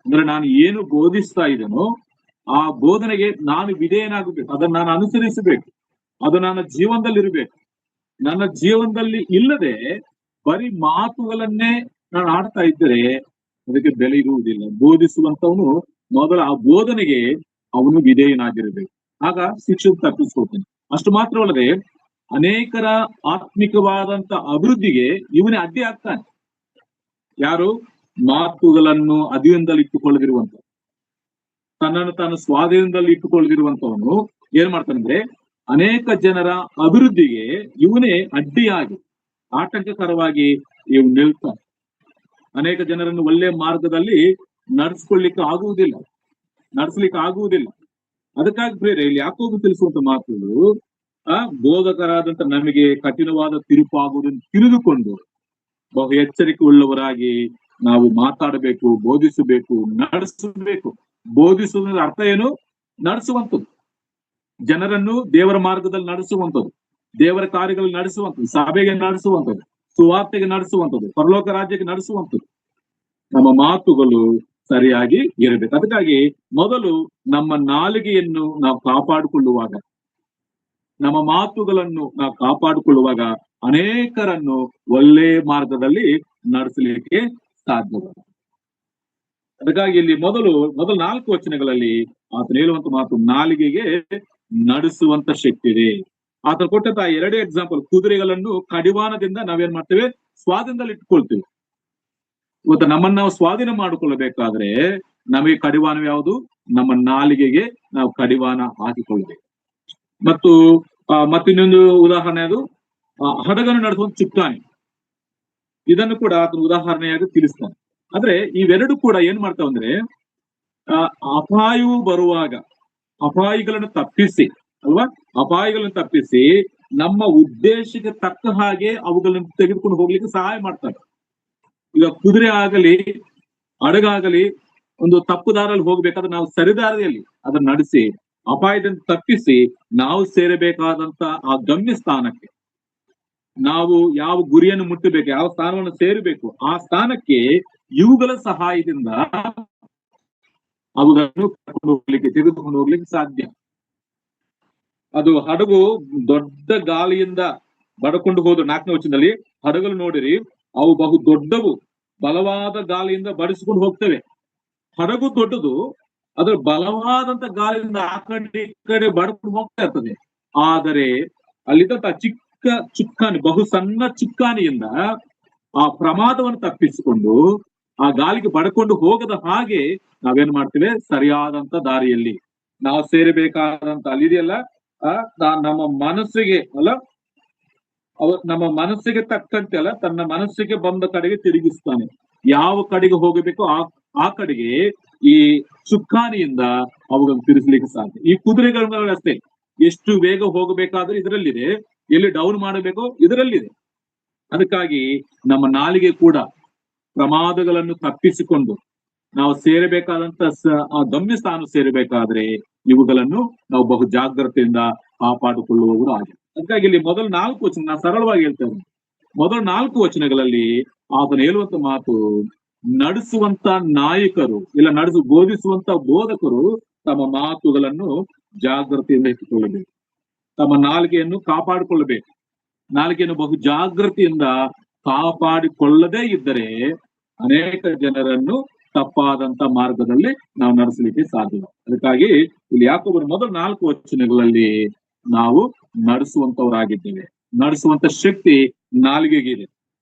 ಅಂದ್ರೆ ನಾನು ಏನು ಬೋಧಿಸ್ತಾ ಇದ್ದೇನೋ ಆ ಬೋಧನೆಗೆ ನಾನು ವಿಧೇಯನಾಗಬೇಕು, ಅದನ್ನು ನಾನು ಅನುಸರಿಸಬೇಕು, ಅದು ನನ್ನ ಜೀವನದಲ್ಲಿ ಇರಬೇಕು. ನನ್ನ ಜೀವನದಲ್ಲಿ ಇಲ್ಲದೆ ಬರೀ ಮಾತುಗಳನ್ನೇ ನಾನು ಆಡ್ತಾ ಇದ್ದರೆ ಅದಕ್ಕೆ ಬೆಲೆ ಇರುವುದಿಲ್ಲ. ಬೋಧಿಸುವಂತವನು ಮೊದಲು ಆ ಬೋಧನೆಗೆ ಅವನು ವಿಧೇಯನಾಗಿರಬೇಕು, ಆಗ ಶಿಕ್ಷೆ ತಪ್ಪಿಸ್ಕೊಳ್ತಾನೆ. ಅಷ್ಟು ಮಾತ್ರವಲ್ಲದೆ ಅನೇಕರ ಆತ್ಮಿಕವಾದಂತ ಅಭಿವೃದ್ಧಿಗೆ ಇವನೇ ಅಡ್ಡಿ ಆಗ್ತಾನೆ. ಯಾರು ಮಾತುಗಳನ್ನು ಅಧೀನದಲ್ಲಿ ಇಟ್ಟುಕೊಳ್ಳದಿರುವಂತ, ತನ್ನನ್ನು ತಾನು ಸ್ವಾಧೀನದಲ್ಲಿ ಇಟ್ಟುಕೊಳ್ಳದಿರುವಂತವನು ಏನ್ ಮಾಡ್ತಾನಂದ್ರೆ, ಅನೇಕ ಜನರ ಅಭಿವೃದ್ಧಿಗೆ ಇವನೇ ಅಡ್ಡಿಯಾಗಿ, ಆಟಂಕಕರವಾಗಿ ಇವ್ ನಿಲ್ತಾನೆ. ಅನೇಕ ಜನರನ್ನು ಒಳ್ಳೆ ಮಾರ್ಗದಲ್ಲಿ ನಡೆಸ್ಲಿಕ್ಕೆ ಆಗುವುದಿಲ್ಲ. ಅದಕ್ಕಾಗಿ ಪ್ರಿಯರೇ, ಇಲ್ಲಿ ಯಾಕೋಬು ತಿಳಿಸುವಂತ ಮಾತುಗಳು, ಬೋಧಕರಾದಂತ ನಮಗೆ ಕಠಿಣವಾದ ತೀರ್ಪಾಗುವುದನ್ನು ತಿಳಿದುಕೊಂಡು ಬಹು ಎಚ್ಚರಿಕೆ ಉಳ್ಳವರಾಗಿ ನಾವು ಮಾತಾಡಬೇಕು, ಬೋಧಿಸಬೇಕು, ನಡೆಸಬೇಕು. ಬೋಧಿಸುವುದರ ಅರ್ಥ ಏನು? ನಡೆಸುವಂಥದ್ದು. ಜನರನ್ನು ದೇವರ ಮಾರ್ಗದಲ್ಲಿ ನಡೆಸುವಂಥದ್ದು, ದೇವರ ಕಾರ್ಯಗಳಲ್ಲಿ ನಡೆಸುವಂಥದ್ದು, ಸಭೆಗೆ ನಡೆಸುವಂಥದ್ದು, ಸುವಾರ್ತೆಗೆ ನಡೆಸುವಂಥದ್ದು, ಪರಲೋಕ ರಾಜ್ಯಕ್ಕೆ ನಡೆಸುವಂಥದ್ದು. ನಮ್ಮ ಮಾತುಗಳು ಸರಿಯಾಗಿ ಇರಬೇಕು. ಅದಕ್ಕಾಗಿ ಮೊದಲು ನಮ್ಮ ನಾಲಿಗೆಯನ್ನು ನಾವು ಕಾಪಾಡಿಕೊಳ್ಳುವಾಗ, ನಮ್ಮ ಮಾತುಗಳನ್ನು ನಾವು ಕಾಪಾಡಿಕೊಳ್ಳುವಾಗ ಅನೇಕರನ್ನು ಒಳ್ಳೆ ಮಾರ್ಗದಲ್ಲಿ ನಡೆಸಲಿಕ್ಕೆ ಸಾಧ್ಯ. ಅದಕ್ಕಾಗಿ ಇಲ್ಲಿ ಮೊದಲು 4 ವಚನಗಳಲ್ಲಿ ಆತನು ಹೇಳುವಂತ ಮಾತು, ನಾಲಿಗೆಗೆ ನಡೆಸುವಂತ ಶಕ್ತಿ ಇದೆ. ಆತನು ಕೊಟ್ಟಂತ 2 ಎಕ್ಸಾಂಪಲ್, ಕುದುರೆಗಳನ್ನು ಕಡಿವಾಣದಿಂದ ನಾವೇನ್ ಮಾಡ್ತೇವೆ, ಸ್ವಾಧೀನದಲ್ಲಿ ಇಟ್ಕೊಳ್ತೇವೆ. ಇವತ್ತು ನಮ್ಮನ್ನ ನಾವು ಸ್ವಾಧೀನ ಮಾಡಿಕೊಳ್ಳಬೇಕಾದ್ರೆ ನಮಗೆ ಕಡಿವಾಣ ಯಾವುದು? ನಮ್ಮ ನಾಲಿಗೆಗೆ ನಾವು ಕಡಿವಾಣ ಹಾಕಿಕೊಳ್ಳಬೇಕು. ಮತ್ತಿನ್ನೊಂದು ಉದಾಹರಣೆ, ಅದು ಹಡಗನ್ನು ನಡೆಸುವಂತ ಚುಕ್ಕಾಣಿ. ಇದನ್ನು ಕೂಡ ಆತನು ಉದಾಹರಣೆಯಾಗಿ ತಿಳಿಸ್ತಾನೆ. ಆದ್ರೆ ಇವೆರಡು ಕೂಡ ಏನ್ ಮಾಡ್ತಾವಂದ್ರೆ, ಅಪಾಯವು ಬರುವಾಗ ಅಪಾಯಗಳನ್ನು ತಪ್ಪಿಸಿ ಅಲ್ವಾ, ಅಪಾಯಗಳನ್ನು ತಪ್ಪಿಸಿ ನಮ್ಮ ಉದ್ದೇಶಕ್ಕೆ ತಕ್ಕ ಹಾಗೆ ಅವುಗಳನ್ನು ತೆಗೆದುಕೊಂಡು ಹೋಗ್ಲಿಕ್ಕೆ ಸಹಾಯ ಮಾಡ್ತಾರೆ. ಈಗ ಕುದುರೆ ಆಗಲಿ ಹಡಗಾಗಲಿ ಒಂದು ತಪ್ಪು ದಾರಲ್ಲಿ ಹೋಗ್ಬೇಕಾದ್ರೆ ನಾವು ಸರಿದಾರಿಯಲ್ಲಿ ಅದನ್ನ ನಡೆಸಿ ಅಪಾಯದಿಂದ ತಪ್ಪಿಸಿ ನಾವು ಸೇರಬೇಕಾದಂತ ಆ ಗಮ್ಯ ಸ್ಥಾನಕ್ಕೆ, ನಾವು ಯಾವ ಗುರಿಯನ್ನು ಮುಟ್ಟಬೇಕು, ಯಾವ ಸ್ಥಾನವನ್ನು ಸೇರಬೇಕು, ಆ ಸ್ಥಾನಕ್ಕೆ ಇವುಗಳ ಸಹಾಯದಿಂದ ಅವುಗಳನ್ನು ತೆಗೆದುಕೊಂಡು ಹೋಗ್ಲಿಕ್ಕೆ ಸಾಧ್ಯ. ಅದು ಹಡಗು ದೊಡ್ಡ ಗಾಳಿಯಿಂದ ಬಡಕೊಂಡು ಹೋದ್ರು. 4ನೇ ವಚನದಲ್ಲಿ ಹಡಗಲು ನೋಡಿರಿ, ಅವು ಬಹು ದೊಡ್ಡವು, ಬಲವಾದ ಗಾಳಿಯಿಂದ ಬಡಿಸಿಕೊಂಡು ಹೋಗ್ತವೆ. ಹಡಗು ದೊಡ್ಡದು, ಅದ್ರ ಬಲವಾದಂತ ಗಾಳಿಯಿಂದ ಆ ಕಡೆ ಈ ಕಡೆ ಬಡ್ಕೊಂಡು ಹೋಗ್ತಾ ಇರ್ತದೆ. ಆದರೆ ಅಲ್ಲಿದ್ದಂತ ಚಿಕ್ಕ ಚುಕ್ಕಾಣಿ, ಬಹು ಸಣ್ಣ ಚುಕ್ಕಾಣಿಯಿಂದ ಆ ಪ್ರಮಾದವನ್ನು ತಪ್ಪಿಸಿಕೊಂಡು ಆ ಗಾಳಿಗೆ ಬಡ್ಕೊಂಡು ಹೋಗದ ಹಾಗೆ ನಾವೇನ್ ಮಾಡ್ತೇವೆ, ಸರಿಯಾದಂತ ದಾರಿಯಲ್ಲಿ ನಾವು ಸೇರಬೇಕಾದಂತ ಅಲ್ಲಿದೆಯಲ್ಲ, ನಮ್ಮ ಮನಸ್ಸಿಗೆ ಅಲ್ಲ, ನಮ್ಮ ಮನಸ್ಸಿಗೆ ತಕ್ಕಂತೆ ಅಲ್ಲ, ತನ್ನ ಮನಸ್ಸಿಗೆ ಬಂದ ಕಡೆಗೆ ತಿರುಗಿಸ್ತಾನೆ. ಯಾವ ಕಡೆಗೆ ಹೋಗಬೇಕು ಆ ಕಡೆಗೆ ಈ ಚುಕ್ಕಾಣಿಯಿಂದ ಅವುಗಳನ್ನು ತಿರುಗಿಸ್ಲಿಕ್ಕೆ ಸಾಧ್ಯ. ಈ ಕುದುರೆಗಳ ಅಷ್ಟೇ, ಎಷ್ಟು ಬೇಗ ಹೋಗಬೇಕಾದ್ರೆ ಇದರಲ್ಲಿದೆ, ಎಲ್ಲಿ ಡೌನ್ ಮಾಡಬೇಕು ಇದರಲ್ಲಿದೆ. ಅದಕ್ಕಾಗಿ ನಮ್ಮ ನಾಲಿಗೆ ಕೂಡ ಪ್ರಮಾದಗಳನ್ನು ತಪ್ಪಿಸಿಕೊಂಡು ನಾವು ಸೇರಬೇಕಾದಂತ ಆ ಗಮ್ಯ ಸ್ಥಾನ ಸೇರಬೇಕಾದ್ರೆ ಇವುಗಳನ್ನು ನಾವು ಬಹು ಜಾಗ್ರತೆಯಿಂದ ಕಾಪಾಡಿಕೊಳ್ಳುವವರು ಆಗಿದೆ. ಅದಕ್ಕಾಗಿ ಇಲ್ಲಿ ಮೊದಲ 4 ವಚನ ನಾನು ಸರಳವಾಗಿ ಹೇಳ್ತೇನೆ. ಮೊದಲ 4 ವಚನಗಳಲ್ಲಿ ಆತನು ಹೇಳುವಂತ ಮಾತು, ನಡೆಸುವಂತ ನಾಯಕರು ಇಲ್ಲ ಬೋಧಿಸುವಂತ ಬೋಧಕರು ತಮ್ಮ ಮಾತುಗಳನ್ನು ಜಾಗ್ರತೆಯಿಂದ ಇಟ್ಟುಕೊಳ್ಳಬೇಕು, ತಮ್ಮ ನಾಲಿಗೆಯನ್ನು ಕಾಪಾಡಿಕೊಳ್ಳಬೇಕು. ನಾಲಿಗೆಯನ್ನು ಬಹು ಜಾಗ್ರತೆಯಿಂದ ಕಾಪಾಡಿಕೊಳ್ಳದೇ ಇದ್ದರೆ ಅನೇಕ ಜನರನ್ನು ತಪ್ಪಾದಂತ ಮಾರ್ಗದಲ್ಲಿ ನಾವು ನಡೆಸಲಿಕ್ಕೆ ಸಾಧ್ಯ. ಅದಕ್ಕಾಗಿ ಇಲ್ಲಿ ಯಾಕೋಬನ ಮೊದಲ 4 ವಚನಗಳಲ್ಲಿ ನಾವು ನಡೆಸುವಂತವರಾಗಿದ್ದೇವೆ. ನಡೆಸುವಂತ ಶಕ್ತಿ ನಾಲಿಗೆಗಿದೆ.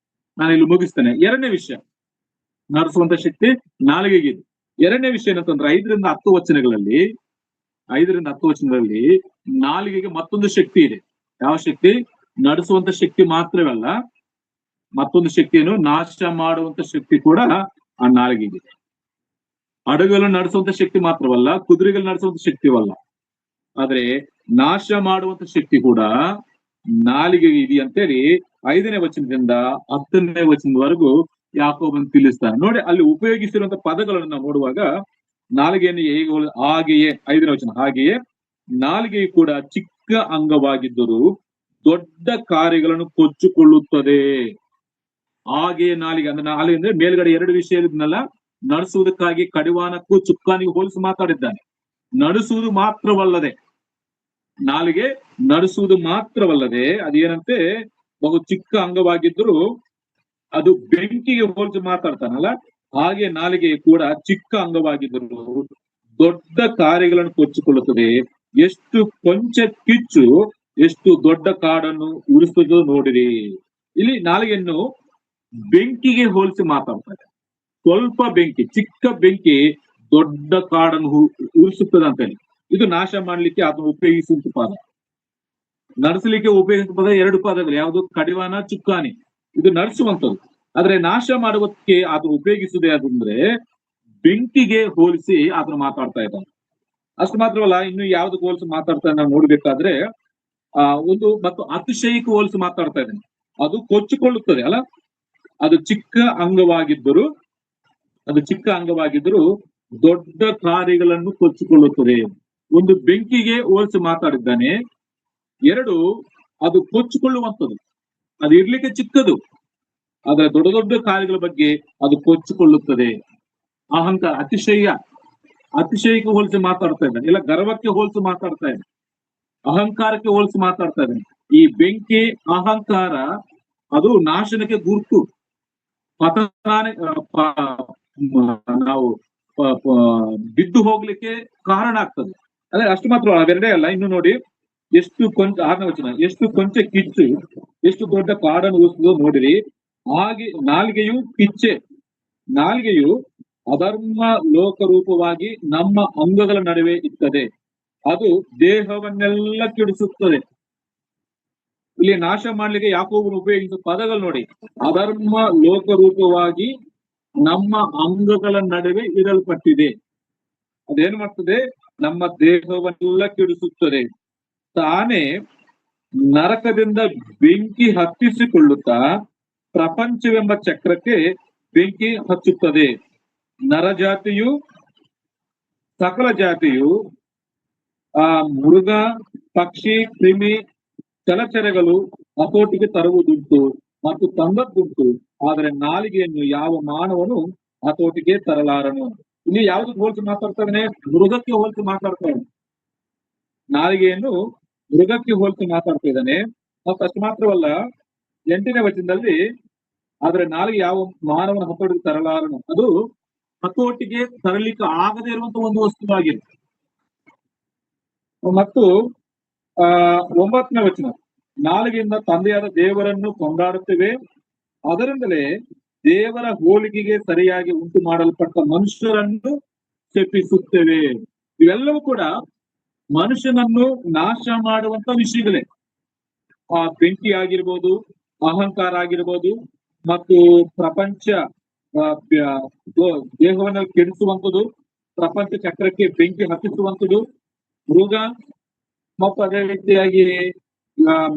ನಾನು ಇಲ್ಲಿ ಮುಗಿಸ್ತೇನೆ. 2ನೇ ವಿಷಯ, ನಡೆಸುವಂತ ಶಕ್ತಿ ನಾಲಿಗೆಗಿದೆ. 2ನೇ ವಿಷಯ ಏನಂತಂದ್ರೆ 5ರಿಂದ 10 ವಚನಗಳಲ್ಲಿ ನಾಲಿಗೆಗೆ ಮತ್ತೊಂದು ಶಕ್ತಿ ಇದೆ. ಯಾವ ಶಕ್ತಿ? ನಡೆಸುವಂತ ಶಕ್ತಿ ಮಾತ್ರವಲ್ಲ, ಮತ್ತೊಂದು ಶಕ್ತಿಯನ್ನು ನಾಶ ಮಾಡುವಂತ ಶಕ್ತಿ ಕೂಡ ಆ ನಾಲಿಗೆಗಿದೆ. ಹಡಗನ್ನು ನಡೆಸುವಂತ ಶಕ್ತಿ ಮಾತ್ರವಲ್ಲ, ಕುದುರೆಗಳು ನಡೆಸುವಂತ ಶಕ್ತಿವಲ್ಲ, ಆದ್ರೆ ನಾಶ ಮಾಡುವಂತ ಶಕ್ತಿ ಕೂಡ ನಾಲಿಗೆಗೆ ಇದೆಯಂತೇಳಿ 5ನೇ ವಚನದಿಂದ 10ನೇ ವಚನದವರೆಗೂ ಯಾಕೋಬನು ತಿಳಿಸ್ತಾನೆ. ನೋಡಿ, ಅಲ್ಲಿ ಉಪಯೋಗಿಸಿರುವಂತ ಪದಗಳನ್ನು ನಾವು ನೋಡುವಾಗ ನಾಲಿಗೆಯನ್ನು ಹಾಗೆಯೇ 5ನೇ ವಚನ, ಹಾಗೆಯೇ ನಾಲಿಗೆಯು ಕೂಡ ಚಿಕ್ಕ ಅಂಗವಾಗಿದ್ದರೂ ದೊಡ್ಡ ಕಾರ್ಯಗಳನ್ನು ಕೊಚ್ಚಿಕೊಳ್ಳುತ್ತದೆ. ಹಾಗೆಯೇ ನಾಲಿಗೆ ಅಂದ್ರೆ ಮೇಲ್ಗಡೆ 2 ವಿಷಯ ಇದ್ನಲ್ಲ, ನಡೆಸುವುದಕ್ಕಾಗಿ ಕಡಿವಾಣಕ್ಕೂ ಚುಕ್ಕಾನಿಗೂ ಹೋಲಿಸಿ ಮಾತಾಡಿದ್ದಾನೆ. ನಡೆಸುವುದು ಮಾತ್ರವಲ್ಲದೆ, ನಾಲಿಗೆ ನಡೆಸುವುದು ಮಾತ್ರವಲ್ಲದೆ ಅದೇನಂತೆ, ಬಹು ಚಿಕ್ಕ ಅಂಗವಾಗಿದ್ರು ಅದು ಬೆಂಕಿಗೆ ಹೋಲಿಸಿ ಮಾತಾಡ್ತಾನಲ್ಲ, ಹಾಗೆ ನಾಲಿಗೆ ಕೂಡ ಚಿಕ್ಕ ಅಂಗವಾಗಿದ್ರು ದೊಡ್ಡ ಕಾರ್ಯಗಳನ್ನು ಕೊಚ್ಚಿಕೊಳ್ಳುತ್ತದೆ. ಎಷ್ಟು ಕೊಂಚ ಕಿಚ್ಚು ಎಷ್ಟು ದೊಡ್ಡ ಕಾಡನ್ನು ಉರಿಸುವುದು ನೋಡಿರಿ. ಇಲ್ಲಿ ನಾಲಿಗೆಯನ್ನು ಬೆಂಕಿಗೆ ಹೋಲಿಸಿ ಮಾತಾಡ್ತಾರೆ. ಸ್ವಲ್ಪ ಬೆಂಕಿ, ಚಿಕ್ಕ ಬೆಂಕಿ ದೊಡ್ಡ ಕಾಡನ್ನು ಉರಿಸುತ್ತದೆ ಅಂತ ಹೇಳಿ. ಇದು ನಾಶ ಮಾಡ್ಲಿಕ್ಕೆ ಅದು ಉಪಯೋಗಿಸುವಂತ ಪದ. ನಡೆಸಲಿಕ್ಕೆ ಉಪಯೋಗಿಸುವ ಪದ 2 ಪದಗಳು, ಯಾವುದು? ಕಡಿವಾಣ, ಚುಕ್ಕಾಣಿ. ಇದು ನಡೆಸುವಂಥದ್ದು. ಆದ್ರೆ ನಾಶ ಮಾಡುವುದಕ್ಕೆ ಅದು ಉಪಯೋಗಿಸುವುದೇ ಅದಂದ್ರೆ ಬೆಂಕಿಗೆ ಹೋಲಿಸಿ ಅದನ್ನು ಮಾತಾಡ್ತಾ ಇದ್ದಾನೆ. ಅಷ್ಟು ಮಾತ್ರವಲ್ಲ, ಇನ್ನು ಯಾವ್ದಕ್ಕೆ ಹೋಲಿಸಿ ಮಾತಾಡ್ತಾ ನಾವು ನೋಡ್ಬೇಕಾದ್ರೆ ಮತ್ತು ಅತಿಶಯಕ್ಕೆ ಹೋಲಿಸಿ ಮಾತಾಡ್ತಾ ಇದ್ದಾನೆ. ಅದು ಕೊಚ್ಚಿಕೊಳ್ಳುತ್ತದೆ ಅಲ್ಲ, ಅದು ಚಿಕ್ಕ ಅಂಗವಾಗಿದ್ದರೂ ದೊಡ್ಡ ಕಾರ್ಯಗಳನ್ನು ಕೊಚ್ಚಿಕೊಳ್ಳುತ್ತದೆ. ಒಂದು ಬೆಂಕಿಗೆ ಹೋಲಿಸಿ ಮಾತಾಡಿದ್ದಾನೆ. 2 ಅದು ಕೊಚ್ಚಿಕೊಳ್ಳುವಂಥದ್ದು, ಅದು ಇರ್ಲಿಕ್ಕೆ ಚಿಕ್ಕದು, ಅದರ ದೊಡ್ಡ ದೊಡ್ಡ ಕಾರ್ಯಗಳ ಬಗ್ಗೆ ಅದು ಕೊಚ್ಚಿಕೊಳ್ಳುತ್ತದೆ. ಅಹಂಕಾರ, ಅತಿಶಯಕ್ಕೆ ಹೋಲಿಸಿ ಮಾತಾಡ್ತಾ ಇದ್ದಾನೆ, ಇಲ್ಲ ಗರ್ವಕ್ಕೆ ಹೋಲಿಸಿ ಮಾತಾಡ್ತಾ ಇದ್ದಾನೆ, ಅಹಂಕಾರಕ್ಕೆ ಹೋಲಿಸಿ ಮಾತಾಡ್ತಾ ಇದ್ದಾನೆ. ಈ ಬೆಂಕಿ ಅಹಂಕಾರ ಅದು ನಾಶನಕ್ಕೆ ಗುರುತು, ಪತನ, ನಾವು ಬಿದ್ದು ಹೋಗ್ಲಿಕ್ಕೆ ಕಾರಣ ಆಗ್ತದೆ. ಅದೇ ಅಷ್ಟು ಮಾತ್ರ, ಅವೆರಡೇ ಅಲ್ಲ. ಇನ್ನು ನೋಡಿ, ಎಷ್ಟು ಕೊಂಚ 6ನೇ ವಚನ, ಎಷ್ಟು ಕೊಂಚ ಕಿಚ್ಚು ಎಷ್ಟು ದೊಡ್ಡ ಕಾಡನ್ನು ಊಸುವುದು ನೋಡಿರಿ. ಹಾಗೆ ನಾಲಿಗೆಯು ಕಿಚ್ಚೆ, ನಾಲಿಗೆಯು ಅಧರ್ಮ ಲೋಕರೂಪವಾಗಿ ನಮ್ಮ ಅಂಗಗಳ ನಡುವೆ ಇರ್ತದೆ, ಅದು ದೇಹವನ್ನೆಲ್ಲ ಕೆಡಿಸುತ್ತದೆ. ಇಲ್ಲಿ ನಾಶ ಮಾಡ್ಲಿಕ್ಕೆ ಯಾಕೋಬನು ಉಪಯೋಗಿಸುವ ಪದಗಳು ನೋಡಿ, ಅಧರ್ಮ ಲೋಕರೂಪವಾಗಿ ನಮ್ಮ ಅಂಗಗಳ ನಡುವೆ ಇರಲ್ಪಟ್ಟಿದೆ. ಅದೇನು ಮಾಡ್ತದೆ? ನಮ್ಮ ದೇಹವನ್ನೆಲ್ಲ ಕೆಡಿಸುತ್ತದೆ. ತಾನೇ ನರಕದಿಂದ ಬೆಂಕಿ ಹತ್ತಿಸಿಕೊಳ್ಳುತ್ತಾ ಪ್ರಪಂಚವೆಂಬ ಚಕ್ರಕ್ಕೆ ಬೆಂಕಿ ಹಚ್ಚುತ್ತದೆ. ನರಜಾತಿಯು ಸಕಲ ಜಾತಿಯು, ಮೃಗ, ಪಕ್ಷಿ, ಕ್ರಿಮಿ, ಜಲಚರಗಳು ಹತೋಟಿಗೆ ತರುವುದುಂಟು ಮತ್ತು ತಂದದ್ದುಂಟು, ಆದರೆ ನಾಲಿಗೆಯನ್ನು ಯಾವ ಮಾನವನು ಹತೋಟಿಗೆ ತರಲಾರನು. ಇಲ್ಲಿ ಯಾವ್ದು ಹೋಲಿಸಿ ಮಾತಾಡ್ತಾ ಇದ್ದಾನೆ? ಮೃಗಕ್ಕೆ ಹೋಲಿಸಿ ಮಾತಾಡ್ತಾ ಇದ್ದಾನೆ. ನಾಲಿಗೆಯನ್ನು ಮೃಗಕ್ಕೆ ಹೋಲಿಸಿ ಮಾತಾಡ್ತಾ ಇದ್ದಾನೆ. ಮತ್ತು ಅಷ್ಟು ಮಾತ್ರವಲ್ಲ, 8ನೇ ವಚನದಲ್ಲಿ ಆದ್ರೆ ನಾಲಿಗೆ ಯಾವ ಮಾನವನ ಹತೋಟಿಗೆ ತರಲಾರನು, ಅದು ಹತೋಟಿಗೆ ತರಲಿಕ್ಕೆ ಆಗದೇ ಇರುವಂತಹ ಒಂದು ವಸ್ತುವಾಗಿದೆ. ಮತ್ತು 9ನೇ ವಚನ, ನಾಲಿಗೆಯಿಂದ ತಂದೆಯಾದ ದೇವರನ್ನು ಕೊಂಡಾಡುತ್ತೇವೆ, ಅದರಿಂದಲೇ ದೇವರ ಹೋಲಿಕೆಗೆ ಸರಿಯಾಗಿ ಉಂಟು ಮಾಡಲ್ಪಟ್ಟ ಮನುಷ್ಯರನ್ನು ಶಪಿಸುತ್ತೇವೆ. ಇವೆಲ್ಲವೂ ಕೂಡ ಮನುಷ್ಯನನ್ನು ನಾಶ ಮಾಡುವಂತ ವಿಷಯಗಳೇ. ಆ ಬೆಂಕಿ ಆಗಿರ್ಬೋದು, ಅಹಂಕಾರ ಆಗಿರ್ಬೋದು, ಮತ್ತು ಪ್ರಪಂಚ ದೇಹವನ್ನು ಕೆಡಿಸುವಂಥದ್ದು, ಪ್ರಪಂಚ ಚಕ್ರಕ್ಕೆ ಬೆಂಕಿ ಹತ್ತಿಸುವಂಥದ್ದು, ಮೃಗ, ಮತ್ತು ಅದೇ ರೀತಿಯಾಗಿ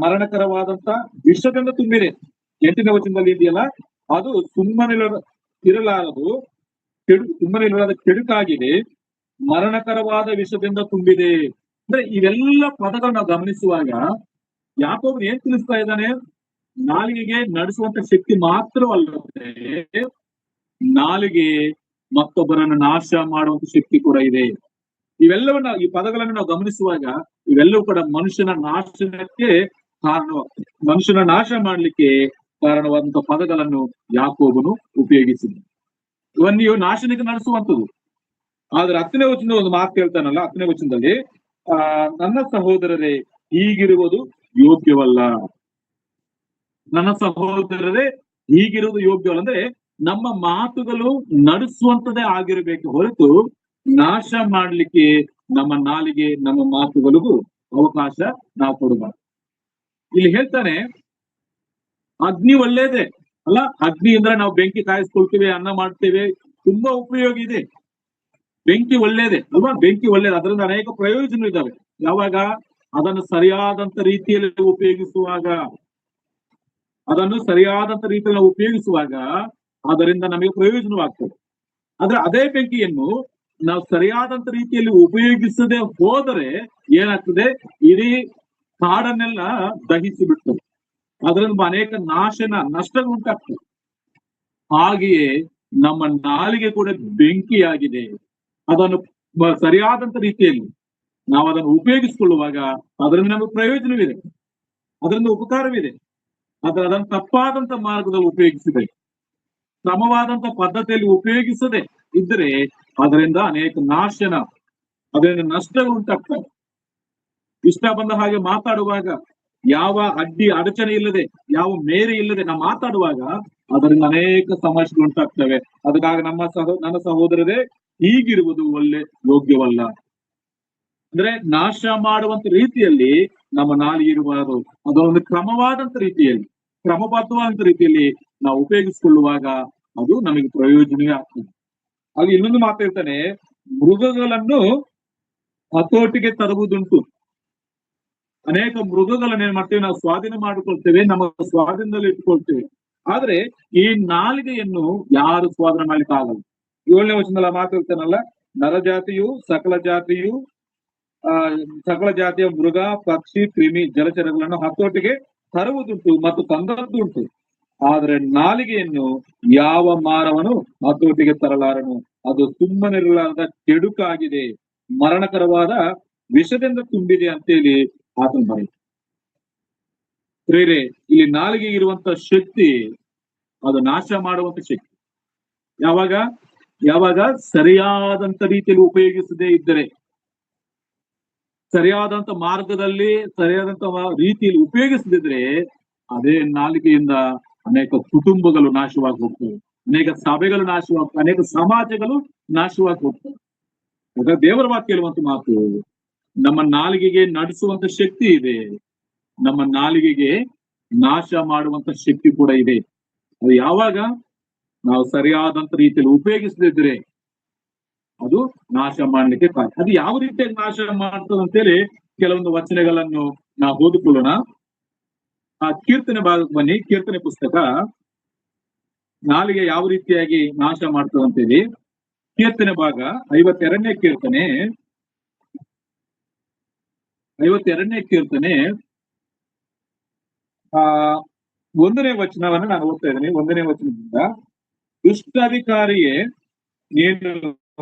ಮರಣಕರವಾದಂತ ವಿಷದಿಂದ ತುಂಬಿದೆ. 8ನೇ ವಚನದಲ್ಲಿ ಇದೆಯಲ್ಲ, ಅದು ಸುಮ್ಮನೆ ಇರಲಾರದು, ಸುಮ್ಮನೆ ಇರಲಾರದ ಕೆಡುಕಾಗಿದೆ, ಮರಣಕರವಾದ ವಿಷದಿಂದ ತುಂಬಿದೆ. ಅಂದ್ರೆ ಇವೆಲ್ಲ ಪದಗಳನ್ನ ಗಮನಿಸುವಾಗ ಯಾಕೋಬನು ಏನ್ ತಿಳಿಸ್ತಾ ಇದ್ದಾನೆ? ನಾಲಿಗೆಗೆ ನಡೆಸುವಂತ ಶಕ್ತಿ ಮಾತ್ರವಲ್ಲದೆ ನಾಲಿಗೆ ಮತ್ತೊಬ್ಬರನ್ನು ನಾಶ ಮಾಡುವಂತ ಶಕ್ತಿ ಕೂಡ ಇದೆ. ಇವೆಲ್ಲವನ್ನ, ಈ ಪದಗಳನ್ನು ನಾವು ಗಮನಿಸುವಾಗ ಇವೆಲ್ಲವೂ ಕೂಡ ಮನುಷ್ಯನ ನಾಶನಕ್ಕೆ ಕಾರಣವಾಗ್ತದೆ. ಮನುಷ್ಯನ ನಾಶ ಮಾಡ್ಲಿಕ್ಕೆ ಕಾರಣವಾದಂತಹ ಪದಗಳನ್ನು ಯಾಕೋಬನು ಉಪಯೋಗಿಸಿದ. ಇವನ್ನಿಯು ನಾಶನಕ್ಕೆ ನಡೆಸುವಂಥದ್ದು. ಆದ್ರೆ 10ನೇ ವಚನದ ಒಂದು ಮಾತು ಹೇಳ್ತಾನಲ್ಲ, 10ನೇ ವಚನದಲ್ಲಿ, ನನ್ನ ಸಹೋದರರೇ ಹೀಗಿರುವುದು ಯೋಗ್ಯವಲ್ಲ. ನನ್ನ ಸಹೋದರರೇ ಹೀಗಿರುವುದು ಯೋಗ್ಯವಲ್ಲ ಅಂದ್ರೆ ನಮ್ಮ ಮಾತುಗಳು ನಡೆಸುವಂತದೇ ಆಗಿರಬೇಕು ಹೊರತು ನಾಶ ಮಾಡ್ಲಿಕ್ಕೆ ನಮ್ಮ ನಾಲಿಗೆ, ನಮ್ಮ ಮಾತುಗಳಿಗೂ ಅವಕಾಶ ನಾವು ಕೊಡಬಾರ್ದು. ಇಲ್ಲಿ ಹೇಳ್ತಾನೆ, ಅಗ್ನಿ ಒಳ್ಳೇದೇ ಅಲ್ಲ, ಅಗ್ನಿ ಅಂದ್ರೆ ನಾವು ಬೆಂಕಿ ಕಾಯಿಸ್ಕೊಳ್ತೀವಿ, ಅನ್ನ ಮಾಡ್ತೇವೆ, ತುಂಬಾ ಉಪಯೋಗ ಇದೆ. ಬೆಂಕಿ ಒಳ್ಳೇದೇ ಅಲ್ವಾ? ಬೆಂಕಿ ಒಳ್ಳೇದು, ಅದರಿಂದ ಅನೇಕ ಪ್ರಯೋಜನ ಇದ್ದಾವೆ. ಯಾವಾಗ ಅದನ್ನು ಸರಿಯಾದಂತ ರೀತಿಯಲ್ಲಿ ಉಪಯೋಗಿಸುವಾಗ, ಅದನ್ನು ಸರಿಯಾದಂತ ರೀತಿಯಲ್ಲಿ ನಾವು ಉಪಯೋಗಿಸುವಾಗ ಅದರಿಂದ ನಮಗೆ ಪ್ರಯೋಜನವಾಗ್ತದೆ. ಆದ್ರೆ ಅದೇ ಬೆಂಕಿಯನ್ನು ನಾವು ಸರಿಯಾದಂತ ರೀತಿಯಲ್ಲಿ ಉಪಯೋಗಿಸದೆ ಹೋದರೆ ಏನಾಗ್ತದೆ? ಇಡೀ ಕಾಡನ್ನೆಲ್ಲ ದಹಿಸಿ ಬಿಡ್ತದೆ, ಅದರಿಂದ ಅನೇಕ ನಷ್ಟಗಳು ಉಂಟಾಗ್ತದೆ. ಹಾಗೆಯೇ ನಮ್ಮ ನಾಲಿಗೆ ಕೂಡ ಬೆಂಕಿಯಾಗಿದೆ. ಅದನ್ನು ಸರಿಯಾದಂತ ರೀತಿಯಲ್ಲಿ ನಾವು ಅದನ್ನು ಉಪಯೋಗಿಸಿಕೊಳ್ಳುವಾಗ ಅದರಿಂದ ನಮಗೆ ಪ್ರಯೋಜನವಿದೆ, ಅದರಿಂದ ಉಪಕಾರವಿದೆ. ಆದ್ರೆ ಅದನ್ನು ತಪ್ಪಾದಂತ ಮಾರ್ಗದಲ್ಲಿ ಉಪಯೋಗಿಸಿದೆ, ಕ್ರಮವಾದಂತ ಪದ್ಧತಿಯಲ್ಲಿ ಉಪಯೋಗಿಸದೆ ಇದ್ರೆ ಅದರಿಂದ ಅನೇಕ ಅದರಿಂದ ನಷ್ಟಗಳು ಉಂಟಾಗ್ತವೆ. ಇಷ್ಟ ಬಂದ ಹಾಗೆ ಮಾತಾಡುವಾಗ, ಯಾವ ಅಡಚಣೆ ಇಲ್ಲದೆ, ಯಾವ ಮೇರೆ ಇಲ್ಲದೆ ನಾವು ಮಾತಾಡುವಾಗ ಅದರಿಂದ ಅನೇಕ ಸಮಸ್ಯೆಗಳು ಉಂಟಾಗ್ತವೆ. ಅದಕ್ಕಾಗಿ ನನ್ನ ಸಹೋದರರೇ ಹೀಗಿರುವುದು ಯೋಗ್ಯವಲ್ಲ. ಅಂದ್ರೆ ನಾಶ ಮಾಡುವಂತ ರೀತಿಯಲ್ಲಿ ನಮ್ಮ ನಾಲಿಗೆ ಇರಬಾರದು. ಅದೊಂದು ಕ್ರಮವಾದಂತ ರೀತಿಯಲ್ಲಿ, ಕ್ರಮಬದ್ಧವಾದಂತ ರೀತಿಯಲ್ಲಿ ನಾವು ಉಪಯೋಗಿಸಿಕೊಳ್ಳುವಾಗ ಅದು ನಮಗೆ ಪ್ರಯೋಜನವೇ ಆಗ್ತದೆ. ಅದು ಇನ್ನೊಂದು ಮಾತಾಡ್ತಾನೆ, ಮೃಗಗಳನ್ನು ಹತೋಟಿಗೆ ತರುವುದುಂಟು. ಅನೇಕ ಮೃಗಗಳನ್ನ ಏನ್ ಮಾಡ್ತೇವೆ, ನಾವು ಸ್ವಾಧೀನ ಮಾಡಿಕೊಳ್ತೇವೆ, ನಮ್ಮ ಸ್ವಾಧೀನದಲ್ಲಿ ಇಟ್ಕೊಳ್ತೇವೆ. ಆದ್ರೆ ಈ ನಾಲಿಗೆಯನ್ನು ಯಾರು ಸ್ವಾಧೀನ ಮಾಡ್ಲಿಕ್ಕೆ ಆಗಲ್ಲ. 7ನೇ ವಚನದಲ್ಲಿ ಮಾತಾಡ್ತಾನಲ್ಲ, ನರಜಾತಿಯು ಸಕಲ ಜಾತಿಯು, ಆ ಸಕಲ ಜಾತಿಯ ಮೃಗ, ಪಕ್ಷಿ, ಕ್ರಿಮಿ, ಜಲಚರಗಳನ್ನು ಹತೋಟಿಗೆ ತರುವುದುಂಟು ಮತ್ತು ತಂದದ್ದುಂಟು. ಆದರೆ ನಾಲಿಗೆಯನ್ನು ಯಾವ ಮಾನವನು ಹತೋಟಿಗೆ ತರಲಾರನು. ಅದು ಸುಮ್ಮನಿರಲಾರದ ಕೆಡುಕಾಗಿದೆ, ಮರಣಕರವಾದ ವಿಷದಿಂದ ತುಂಬಿದೆ ಅಂತೇಳಿ ಆತನು ಬರೀ. ಪ್ರೇರೆ, ಇಲ್ಲಿ ನಾಲಿಗೆ ಇರುವಂತ ಶಕ್ತಿ ಅದು ನಾಶ ಮಾಡುವಂತ ಶಕ್ತಿ. ಯಾವಾಗ ಯಾವಾಗ ಸರಿಯಾದಂತ ರೀತಿಯಲ್ಲಿ ಉಪಯೋಗಿಸದೇ ಇದ್ದರೆ, ಸರಿಯಾದಂತ ಮಾರ್ಗದಲ್ಲಿ ಸರಿಯಾದಂತ ರೀತಿಯಲ್ಲಿ ಉಪಯೋಗಿಸದಿದ್ರೆ ಅದೇ ನಾಲಿಗೆಯಿಂದ ಅನೇಕ ಕುಟುಂಬಗಳು ನಾಶವಾಗಿ ಹೋಗ್ತವೆ, ಅನೇಕ ಸಭೆಗಳು ನಾಶವಾಗ್ತವೆ, ಅನೇಕ ಸಮಾಜಗಳು ನಾಶವಾಗಿ ಹೋಗ್ತವೆ. ಆಗ ದೇವರ ವಾಕ್ಯ ಹೇಳುವಂತ ಮಾತು, ನಮ್ಮ ನಾಲಿಗೆಗೆ ನಡೆಸುವಂತ ಶಕ್ತಿ ಇದೆ, ನಮ್ಮ ನಾಲಿಗೆಗೆ ನಾಶ ಮಾಡುವಂತ ಶಕ್ತಿ ಕೂಡ ಇದೆ. ಅದು ಯಾವಾಗ ನಾವು ಸರಿಯಾದಂತ ರೀತಿಯಲ್ಲಿ ಉಪಯೋಗಿಸದಿದ್ರೆ ಅದು ನಾಶ ಮಾಡ್ಲಿಕ್ಕೆ ಕಾರಣ. ಅದು ಯಾವ ರೀತಿಯಾಗಿ ನಾಶ ಮಾಡ್ತದೆ ಅಂತೇಳಿ ಕೆಲವೊಂದು ವಚನಗಳನ್ನು ನಾವು ಓದಿಕೊಳ್ಳೋಣ. ಆ ಕೀರ್ತನೆ ಭಾಗಕ್ಕೆ ಬನ್ನಿ. ಕೀರ್ತನೆ ಪುಸ್ತಕ ನಾಲಿಗೆ ಯಾವ ರೀತಿಯಾಗಿ ನಾಶ ಮಾಡ್ತದೆ ಅಂತೇಳಿ ಕೀರ್ತನೆ ಭಾಗ 52ನೇ ಕೀರ್ತನೆ 52ನೇ ಕೀರ್ತನೆ 1ನೇ ವಚನವನ್ನ ನಾನು ಓದ್ತಾ ಇದ್ದೇನೆ. 1ನೇ ವಚನದಿಂದ, ದುಷ್ಟಾಧಿಕಾರಿಯೇ ನೀನು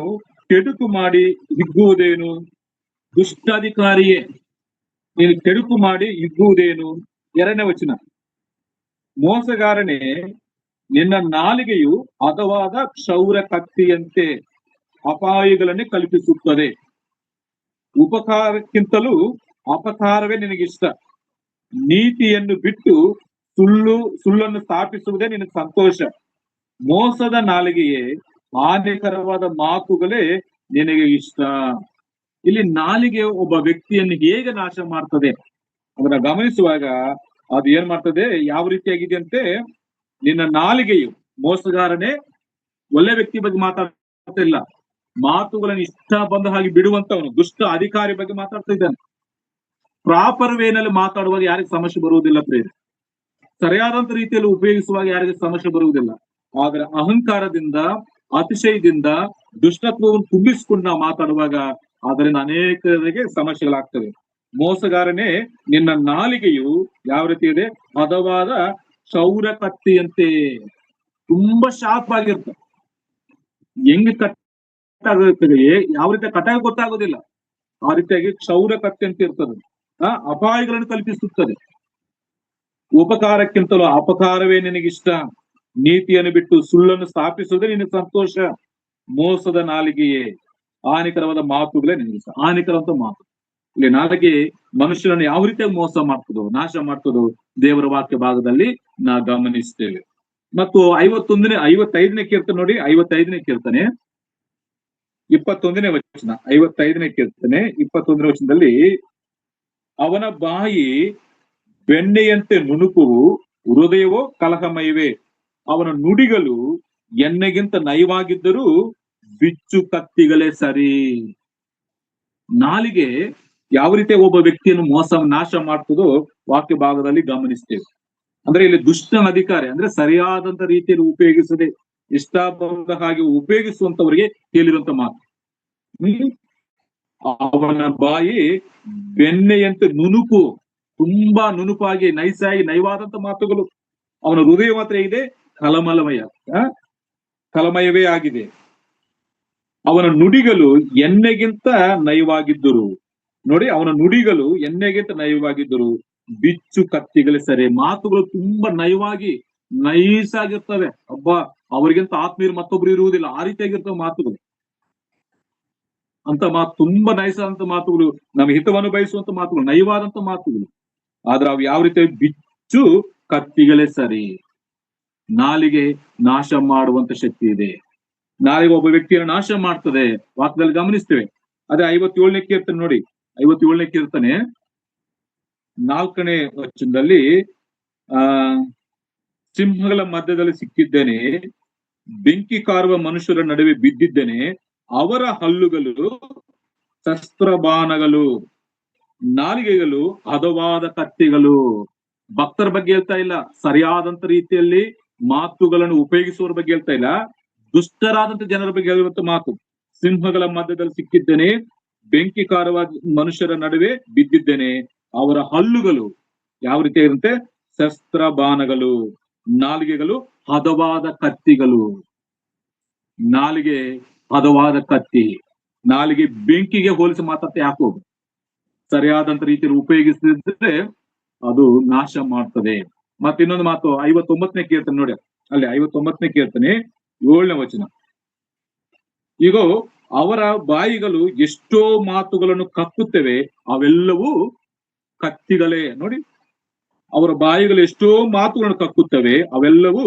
ಕೆಡುಕು ಮಾಡಿ ಹಿಗ್ಗುವುದೇನು? ದುಷ್ಟಾಧಿಕಾರಿಯೇ ನೀನು ಕೆಡುಕು ಮಾಡಿ ಹಿಗ್ಗುವುದೇನು? 2ನೇ ವಚನ, ಮೋಸಗಾರನೇ ನಿನ್ನ ನಾಲಿಗೆಯು ಹದವಾದ ಕ್ಷೌರ ಕತ್ತಿಯಂತೆ ಅಪಾಯಗಳನ್ನೇ ಕಲ್ಪಿಸುತ್ತದೆ. ಉಪಕಾರಕ್ಕಿಂತಲೂ ಅಪಕಾರವೇ ನಿನಗಿಷ್ಟ. ನೀತಿಯನ್ನು ಬಿಟ್ಟು ಸುಳ್ಳನ್ನು ಸ್ಥಾಪಿಸುವುದೇ ನಿನಗೆ ಸಂತೋಷ. ಮೋಸದ ನಾಲಿಗೆಯೇ ಹಾನಿಕರವಾದ ಮಾತುಗಳೇ ನಿನಗೆ ಇಷ್ಟ. ಇಲ್ಲಿ ನಾಲಿಗೆ ಒಬ್ಬ ವ್ಯಕ್ತಿಯನ್ನು ಹೇಗೆ ನಾಶ ಮಾಡ್ತದೆ ಅದನ್ನ ಗಮನಿಸುವಾಗ ಅದು ಏನ್ ಮಾಡ್ತದೆ, ಯಾವ ರೀತಿಯಾಗಿದೆ ಅಂತೆ, ನಿನ್ನ ನಾಲಿಗೆಯು, ಮೋಸಗಾರನೇ ಒಳ್ಳೆ ವ್ಯಕ್ತಿ ಬಗ್ಗೆ ಮಾತಾಡ್ತಾ ಇಲ್ಲ, ಮಾತುಗಳನ್ನು ಇಷ್ಟ ಬಂದ ಹಾಗೆ ಬಿಡುವಂತವನು, ದುಷ್ಟ ಅಧಿಕಾರಿ ಬಗ್ಗೆ ಮಾತಾಡ್ತಾ ಇದ್ದಾನೆ. ಪ್ರಾಪರ್ ವೇನಲ್ಲಿ ಮಾತಾಡುವಾಗ ಯಾರಿಗೆ ಸಮಸ್ಯೆ ಬರುವುದಿಲ್ಲ ಪ್ರೇರೆ, ಸರಿಯಾದಂತ ರೀತಿಯಲ್ಲಿ ಉಪಯೋಗಿಸುವಾಗ ಯಾರಿಗೆ ಸಮಸ್ಯೆ ಬರುವುದಿಲ್ಲ. ಆದ್ರೆ ಅಹಂಕಾರದಿಂದ, ಅತಿಶಯದಿಂದ, ದುಷ್ಟತ್ವವನ್ನು ತುಂಬಿಸಿಕೊಂಡು ನಾವು ಮಾತಾಡುವಾಗ ಅದರಿಂದ ಅನೇಕರಿಗೆ ಸಮಸ್ಯೆಗಳಾಗ್ತವೆ. ಮೋಸಗಾರನೇ ನಿನ್ನ ನಾಲಿಗೆಯು ಯಾವ ರೀತಿ ಇದೆ, ಹದವಾದ ಕ್ಷೌರ ಕತ್ತಿಯಂತೆ, ತುಂಬಾ ಶಾರ್ಪ್ ಆಗಿರ್ತದೆ. ಹೆಂಗ್ ಕಟ್ಟಾಗುತ್ತದೆ, ಯಾವ ರೀತಿ ಕಟ್ಟಾಗ ಗೊತ್ತಾಗೋದಿಲ್ಲ, ಆ ರೀತಿಯಾಗಿ ಕ್ಷೌರ ಕತ್ತಿ ಅಂತ ಇರ್ತದೆ. ಅಪಾಯಗಳನ್ನು ಕಲ್ಪಿಸುತ್ತದೆ. ಉಪಕಾರಕ್ಕಿಂತಲೂ ಅಪಕಾರವೇ ನಿನಗಿಷ್ಟ. ನೀತಿಯನ್ನು ಬಿಟ್ಟು ಸುಳ್ಳನ್ನು ಸ್ಥಾಪಿಸುವುದೇ ನಿನಗೆ ಸಂತೋಷ. ಮೋಸದ ನಾಲಿಗೆಯೇ ಹಾನಿಕರವಾದ ಮಾತುಗಳೇ ನಿನಗಿಷ್ಟ. ಹಾನಿಕರವಾದ ಮಾತು, ಇಲ್ಲಿ ನಾಲಿಗೆ ಮನುಷ್ಯರನ್ನು ಯಾವ ರೀತಿಯಾಗಿ ಮೋಸ ಮಾಡ್ತದೋ, ನಾಶ ಮಾಡ್ತದೋ ದೇವರ ವಾಕ್ಯ ಭಾಗದಲ್ಲಿ ನಾವು ಗಮನಿಸ್ತೇವೆ. ಮತ್ತು 55ನೇ ಕೀರ್ತನೆ ನೋಡಿ, 55ನೇ ಕೀರ್ತನೆ 21ನೇ ವಚನ, 55ನೇ ಕೀರ್ತನೆ 21ನೇ ವಚನದಲ್ಲಿ, ಅವನ ಬಾಯಿ ಬೆಣ್ಣೆಯಂತೆ ನುಣುಪುವು, ಹೃದಯವೋ ಕಲಹಮಯವೇ. ಅವನ ನುಡಿಗಳು ಎಣ್ಣೆಗಿಂತ ನಯವಾಗಿದ್ದರೂ ಬಿಚ್ಚು ಕತ್ತಿಗಳೇ ಸರಿ. ನಾಲಿಗೆ ಯಾವ ರೀತಿ ಒಬ್ಬ ವ್ಯಕ್ತಿಯನ್ನು ನಾಶ ಮಾಡ್ತದೋ ವಾಕ್ಯ ಭಾಗದಲ್ಲಿ ಗಮನಿಸ್ತೇವೆ. ಅಂದ್ರೆ ಇಲ್ಲಿ ದುಷ್ಟ ಅಧಿಕಾರಿ ಅಂದ್ರೆ ಸರಿಯಾದಂತ ರೀತಿಯಲ್ಲಿ ಉಪಯೋಗಿಸದೆ ಇಷ್ಟ ಬಂದ ಹಾಗೆ ಉಪಯೋಗಿಸುವಂತವರಿಗೆ ಹೇಳಿರುವಂತ ಮಾತು. ಅವನ ಬಾಯಿ ಬೆಣ್ಣೆಯಂತೆ ನುಣುಪು, ತುಂಬಾ ನುಣುಪಾಗಿ ನೈಸಾಗಿ ನಯವಾದಂತ ಮಾತುಗಳು. ಅವನ ಹೃದಯ ಮಾತ್ರ ಇದೆ ಕಲಮಯವೇ ಆಗಿದೆ. ಅವನ ನುಡಿಗಳು ಎಣ್ಣೆಗಿಂತ ನಯವಾಗಿದ್ದರು. ನೋಡಿ, ಅವನ ನುಡಿಗಳು ಎಣ್ಣೆಗಿಂತ ನಯವಾಗಿದ್ದರು ಬಿಚ್ಚು ಕತ್ತಿಗಳೇ ಸರಿ. ಮಾತುಗಳು ತುಂಬಾ ನಯವಾಗಿ ನೈಸ್ ಆಗಿರ್ತವೆ. ಅವರಿಗಿಂತ ಆತ್ಮೀಯರು ಮತ್ತೊಬ್ರು ಇರುವುದಿಲ್ಲ, ಆ ರೀತಿಯಾಗಿರ್ತವೆ ಮಾತುಗಳು. ಅಂತ ಮಾತು, ತುಂಬಾ ನೈಸಾದಂತ ಮಾತುಗಳು, ನಮ್ಮ ಹಿತವನ್ನು ಬಯಸುವಂತ ಮಾತುಗಳು, ನಯವಾದಂತ ಮಾತುಗಳು. ಆದ್ರೆ ಅವು ಯಾವ ರೀತಿ ಬಿಚ್ಚು ಕತ್ತಿಗಳೇ ಸರಿ. ನಾಲಿಗೆ ನಾಶ ಮಾಡುವಂತ ಶಕ್ತಿ ಇದೆ. ನಾಲಿಗೆ ಒಬ್ಬ ವ್ಯಕ್ತಿಯನ್ನು ನಾಶ ಮಾಡ್ತದೆ, ವಾಕ್ಯದಲ್ಲಿ ಗಮನಿಸ್ತೇವೆ. ಅದೇ 57ನೇ ಕೀರ್ತನೆ ನೋಡಿ, 57ನೇ ಕೀರ್ತನೆ 4ನೇ ವಚನದಲ್ಲಿ, ಸಿಂಹಗಳ ಮಧ್ಯದಲ್ಲಿ ಸಿಕ್ಕಿದ್ದೇನೆ, ಬೆಂಕಿ ಕಾರುವ ಮನುಷ್ಯರ ನಡುವೆ ಬಿದ್ದಿದ್ದೇನೆ, ಅವರ ಹಲ್ಲುಗಳು ಶಸ್ತ್ರಬಾಣಗಳು, ನಾಲಿಗೆಗಳು ಹದವಾದ ಕತ್ತಿಗಳು. ಭಕ್ತರ ಬಗ್ಗೆ ಹೇಳ್ತಾ ಇಲ್ಲ, ಸರಿಯಾದಂತ ರೀತಿಯಲ್ಲಿ ಮಾತುಗಳನ್ನು ಉಪಯೋಗಿಸುವವರ ಬಗ್ಗೆ ಹೇಳ್ತಾ ಇಲ್ಲ, ದುಷ್ಟರಾದಂತ ಜನರ ಬಗ್ಗೆ ಹೇಳುವಂತ ಮಾತು. ಸಿಂಹಗಳ ಮಧ್ಯದಲ್ಲಿ ಸಿಕ್ಕಿದ್ದೇನೆ, ಬೆಂಕಿಕಾರವಾಗಿ ಮನುಷ್ಯರ ನಡುವೆ ಬಿದ್ದಿದ್ದೇನೆ. ಅವರ ಹಲ್ಲುಗಳು ಯಾವ ರೀತಿ ಇರುತ್ತೆ? ಶಸ್ತ್ರ ಬಾಣಗಳು, ನಾಲಿಗೆಗಳು ಹದವಾದ ಕತ್ತಿಗಳು. ನಾಲಿಗೆ ಹದವಾದ ಕತ್ತಿ. ನಾಲಿಗೆ ಬೆಂಕಿಗೆ ಹೋಲಿಸಿ ಮಾತಾಡ್ತಾ ಯಾಕೋಬ ಸರಿಯಾದಂತ ರೀತಿಯಲ್ಲಿ ಉಪಯೋಗಿಸಿದ್ರೆ ಅದು ನಾಶ ಮಾಡ್ತದೆ. ಮತ್ತೆ ಇನ್ನೊಂದು ಮಾತು 59ನೇ ಕೀರ್ತನೆ ನೋಡಿ, ಅಲ್ಲಿ 59ನೇ ಕೀರ್ತನೆ 7ನೇ ವಚನ. ಈಗ ಅವರ ಬಾಯಿಗಳು ಎಷ್ಟೋ ಮಾತುಗಳನ್ನು ಕಕ್ಕುತ್ತವೆ, ಅವೆಲ್ಲವೂ ಕತ್ತಿಗಳೇ. ನೋಡಿ, ಅವರ ಬಾಯಿಗಳು ಎಷ್ಟೋ ಮಾತುಗಳನ್ನು ಕಕ್ಕುತ್ತವೆ, ಅವೆಲ್ಲವೂ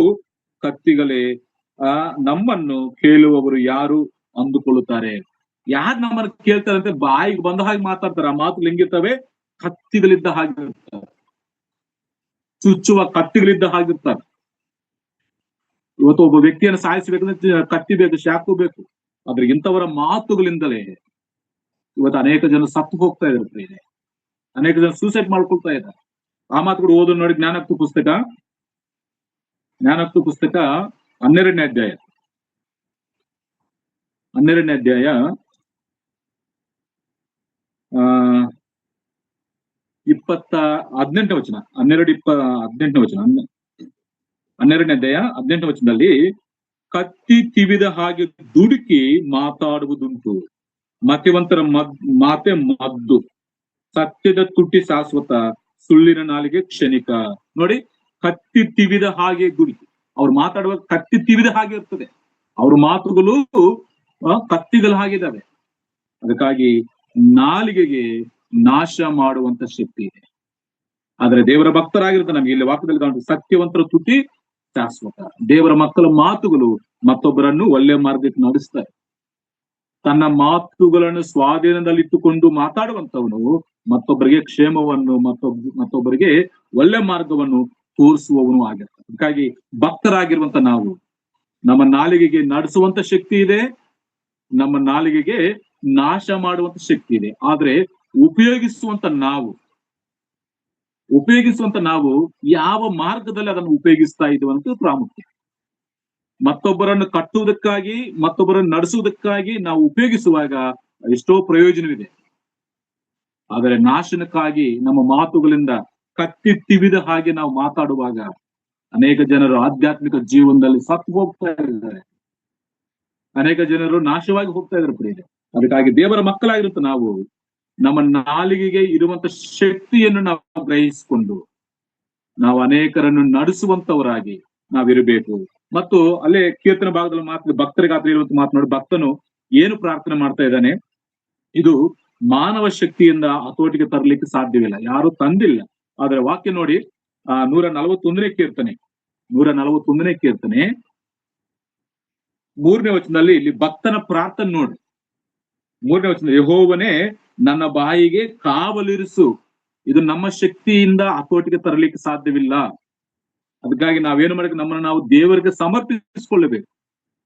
ಕತ್ತಿಗಳೇ. ನಮ್ಮನ್ನು ಕೇಳುವವರು ಯಾರು ಅಂದುಕೊಳ್ಳುತ್ತಾರೆ. ಯಾರು ನಮ್ಮನ್ನು ಕೇಳ್ತಾರಂತೆ ಬಾಯಿಗೆ ಬಂದ ಹಾಗೆ ಮಾತಾಡ್ತಾರೆ. ಆ ಮಾತುಗಳು ಹೆಂಗಿರ್ತವೆ? ಕತ್ತಿಗಳಿದ್ದ ಹಾಗಿರ್ತಾರೆ, ಚುಚ್ಚುವ ಕತ್ತಿಗಳಿದ್ದ ಹಾಗಿರ್ತಾರೆ. ಇವತ್ತು ಒಬ್ಬ ವ್ಯಕ್ತಿಯನ್ನು ಸಾಯಿಸಬೇಕಂದ್ರೆ ಕತ್ತಿ ಬೇಕು, ಶಾಕು ಬೇಕು. ಆದ್ರೆ ಇಂಥವರ ಮಾತುಗಳಿಂದಲೇ ಇವತ್ತು ಅನೇಕ ಜನ ಸತ್ತು ಹೋಗ್ತಾ ಇದ್ದಾರೆ, ಅನೇಕ ಜನ ಸೂಸೈಡ್ ಮಾಡ್ಕೊಳ್ತಾ ಇದ್ದಾರೆ. ಆ ಮಾತುಗಳು ಓದೋ ನೋಡಿ, ಜ್ಞಾನೋಕ್ತಿ ಪುಸ್ತಕ 12ನೇ ಅಧ್ಯಾಯ 18ನೇ ವಚನ. 12ನೇ ಅಧ್ಯಾಯ 18ನೇ ವಚನದಲ್ಲಿ, ಕತ್ತಿ ತಿವಿದ ಹಾಗೆ ದುಡುಕಿ ಮಾತಾಡುವುದುಂಟು, ಮತಿವಂತರ ಮಾತೆ ಮದ್ದು, ಸತ್ಯದ ತುಟಿ ಶಾಶ್ವತ, ಸುಳ್ಳಿನ ನಾಲಿಗೆ ಕ್ಷಣಿಕ. ನೋಡಿ, ಕತ್ತಿ ತಿವಿದ ಹಾಗೆ ದುಡುಕಿ, ಅವ್ರು ಮಾತಾಡುವಾಗ ಕತ್ತಿ ತಿವಿದ ಹಾಗೆ ಇರ್ತದೆ. ಅವ್ರ ಮಾತುಗಳು ಕತ್ತಿಗಳ ಹಾಗಿದ್ದಾವೆ. ಅದಕ್ಕಾಗಿ ನಾಲಿಗೆಗೆ ನಾಶ ಮಾಡುವಂತ ಶಕ್ತಿ ಇದೆ. ಆದ್ರೆ ದೇವರ ಭಕ್ತರಾಗಿರುತ್ತೆ ನಮ್ಗೆ ಇಲ್ಲಿ ವಾಕ್ಯದಲ್ಲಿ ಕಾಣುತ್ತೆ, ಸತ್ಯವಂತರ ತುಟಿ ಶಾಶ್ವತ. ದೇವರ ಮಕ್ಕಳ ಮಾತುಗಳು ಮತ್ತೊಬ್ಬರನ್ನು ಒಳ್ಳೆ ಮಾರ್ಗಕ್ಕೆ ನಡೆಸ್ತಾರೆ. ತನ್ನ ಮಾತುಗಳನ್ನು ಸ್ವಾಧೀನದಲ್ಲಿಟ್ಟುಕೊಂಡು ಮಾತಾಡುವಂತವನು ಮತ್ತೊಬ್ಬರಿಗೆ ಕ್ಷೇಮವನ್ನು, ಮತ್ತೊಬ್ಬರಿಗೆ ಒಳ್ಳೆ ಮಾರ್ಗವನ್ನು ತೋರಿಸುವವನು ಆಗಿರ್ತಾನೆ. ಅದಕ್ಕಾಗಿ ಭಕ್ತರಾಗಿರುವಂತ ನಾವು, ನಮ್ಮ ನಾಲಿಗೆಗೆ ನಡೆಸುವಂತ ಶಕ್ತಿ ಇದೆ, ನಮ್ಮ ನಾಲಿಗೆಗೆ ನಾಶ ಮಾಡುವಂತ ಶಕ್ತಿ ಇದೆ. ಆದ್ರೆ ಉಪಯೋಗಿಸುವಂತ ನಾವು ಯಾವ ಮಾರ್ಗದಲ್ಲಿ ಅದನ್ನು ಉಪಯೋಗಿಸ್ತಾ ಇದ್ದೀವಿ ಅಂತ ಪ್ರಾಮುಖ್ಯ. ಮತ್ತೊಬ್ಬರನ್ನು ಕಟ್ಟುವುದಕ್ಕಾಗಿ, ಮತ್ತೊಬ್ಬರನ್ನು ನಡೆಸುವುದಕ್ಕಾಗಿ ನಾವು ಉಪಯೋಗಿಸುವಾಗ ಎಷ್ಟೋ ಪ್ರಯೋಜನವಿದೆ. ಆದರೆ ನಾಶನಕ್ಕಾಗಿ ನಮ್ಮ ಮಾತುಗಳಿಂದ ಕತ್ತಿ ತಿವಿದ ಹಾಗೆ ನಾವು ಮಾತಾಡುವಾಗ ಅನೇಕ ಜನರು ಆಧ್ಯಾತ್ಮಿಕ ಜೀವನದಲ್ಲಿ ಸತ್ತು ಹೋಗ್ತಾ ಇದ್ದಾರೆ, ಅನೇಕ ಜನರು ನಾಶವಾಗಿ ಹೋಗ್ತಾ ಇದ್ದಾರೆ ಪ್ರಿಯರೇ. ಅದಕ್ಕಾಗಿ ದೇವರ ಮಕ್ಕಳಾಗಿರುತ್ತೆ ನಾವು, ನಮ್ಮ ನಾಲಿಗೆಗೆ ಇರುವಂತ ಶಕ್ತಿಯನ್ನು ನಾವು ಗ್ರಹಿಸಿಕೊಂಡು ನಾವು ಅನೇಕರನ್ನು ನಡೆಸುವಂತವರಾಗಿ ನಾವಿರಬೇಕು. ಮತ್ತು ಅಲ್ಲೇ ಕೀರ್ತನ ಭಾಗದಲ್ಲಿ ಭಕ್ತರಿಗಾತ್ರ ಇರುವಂತ ಮಾತನಾಡಿ, ಭಕ್ತನು ಏನು ಪ್ರಾರ್ಥನೆ ಮಾಡ್ತಾ ಇದ್ದಾನೆ? ಇದು ಮಾನವ ಶಕ್ತಿಯಿಂದ ಹತೋಟಿಗೆ ತರಲಿಕ್ಕೆ ಸಾಧ್ಯವಿಲ್ಲ, ಯಾರು ತಂದಿಲ್ಲ. ಆದ್ರೆ ವಾಕ್ಯ ನೋಡಿ, 141ನೇ ಕೀರ್ತನೆ 3ನೇ ವಚನದಲ್ಲಿ ಇಲ್ಲಿ ಭಕ್ತನ ಪ್ರಾರ್ಥನೆ ನೋಡಿ. 3ನೇ ವಚನ, ಯೆಹೋವನೇ ನನ್ನ ಬಾಯಿಗೆ ಕಾವಲಿರಿಸು. ಇದು ನಮ್ಮ ಶಕ್ತಿಯಿಂದ ಹತೋಟಿಗೆ ತರಲಿಕ್ಕೆ ಸಾಧ್ಯವಿಲ್ಲ. ಅದಕ್ಕಾಗಿ ನಾವೇನು ಮಾಡಬೇಕು? ನಮ್ಮನ್ನು ನಾವು ದೇವರಿಗೆ ಸಮರ್ಪಿಸಿಕೊಳ್ಳಬೇಕು.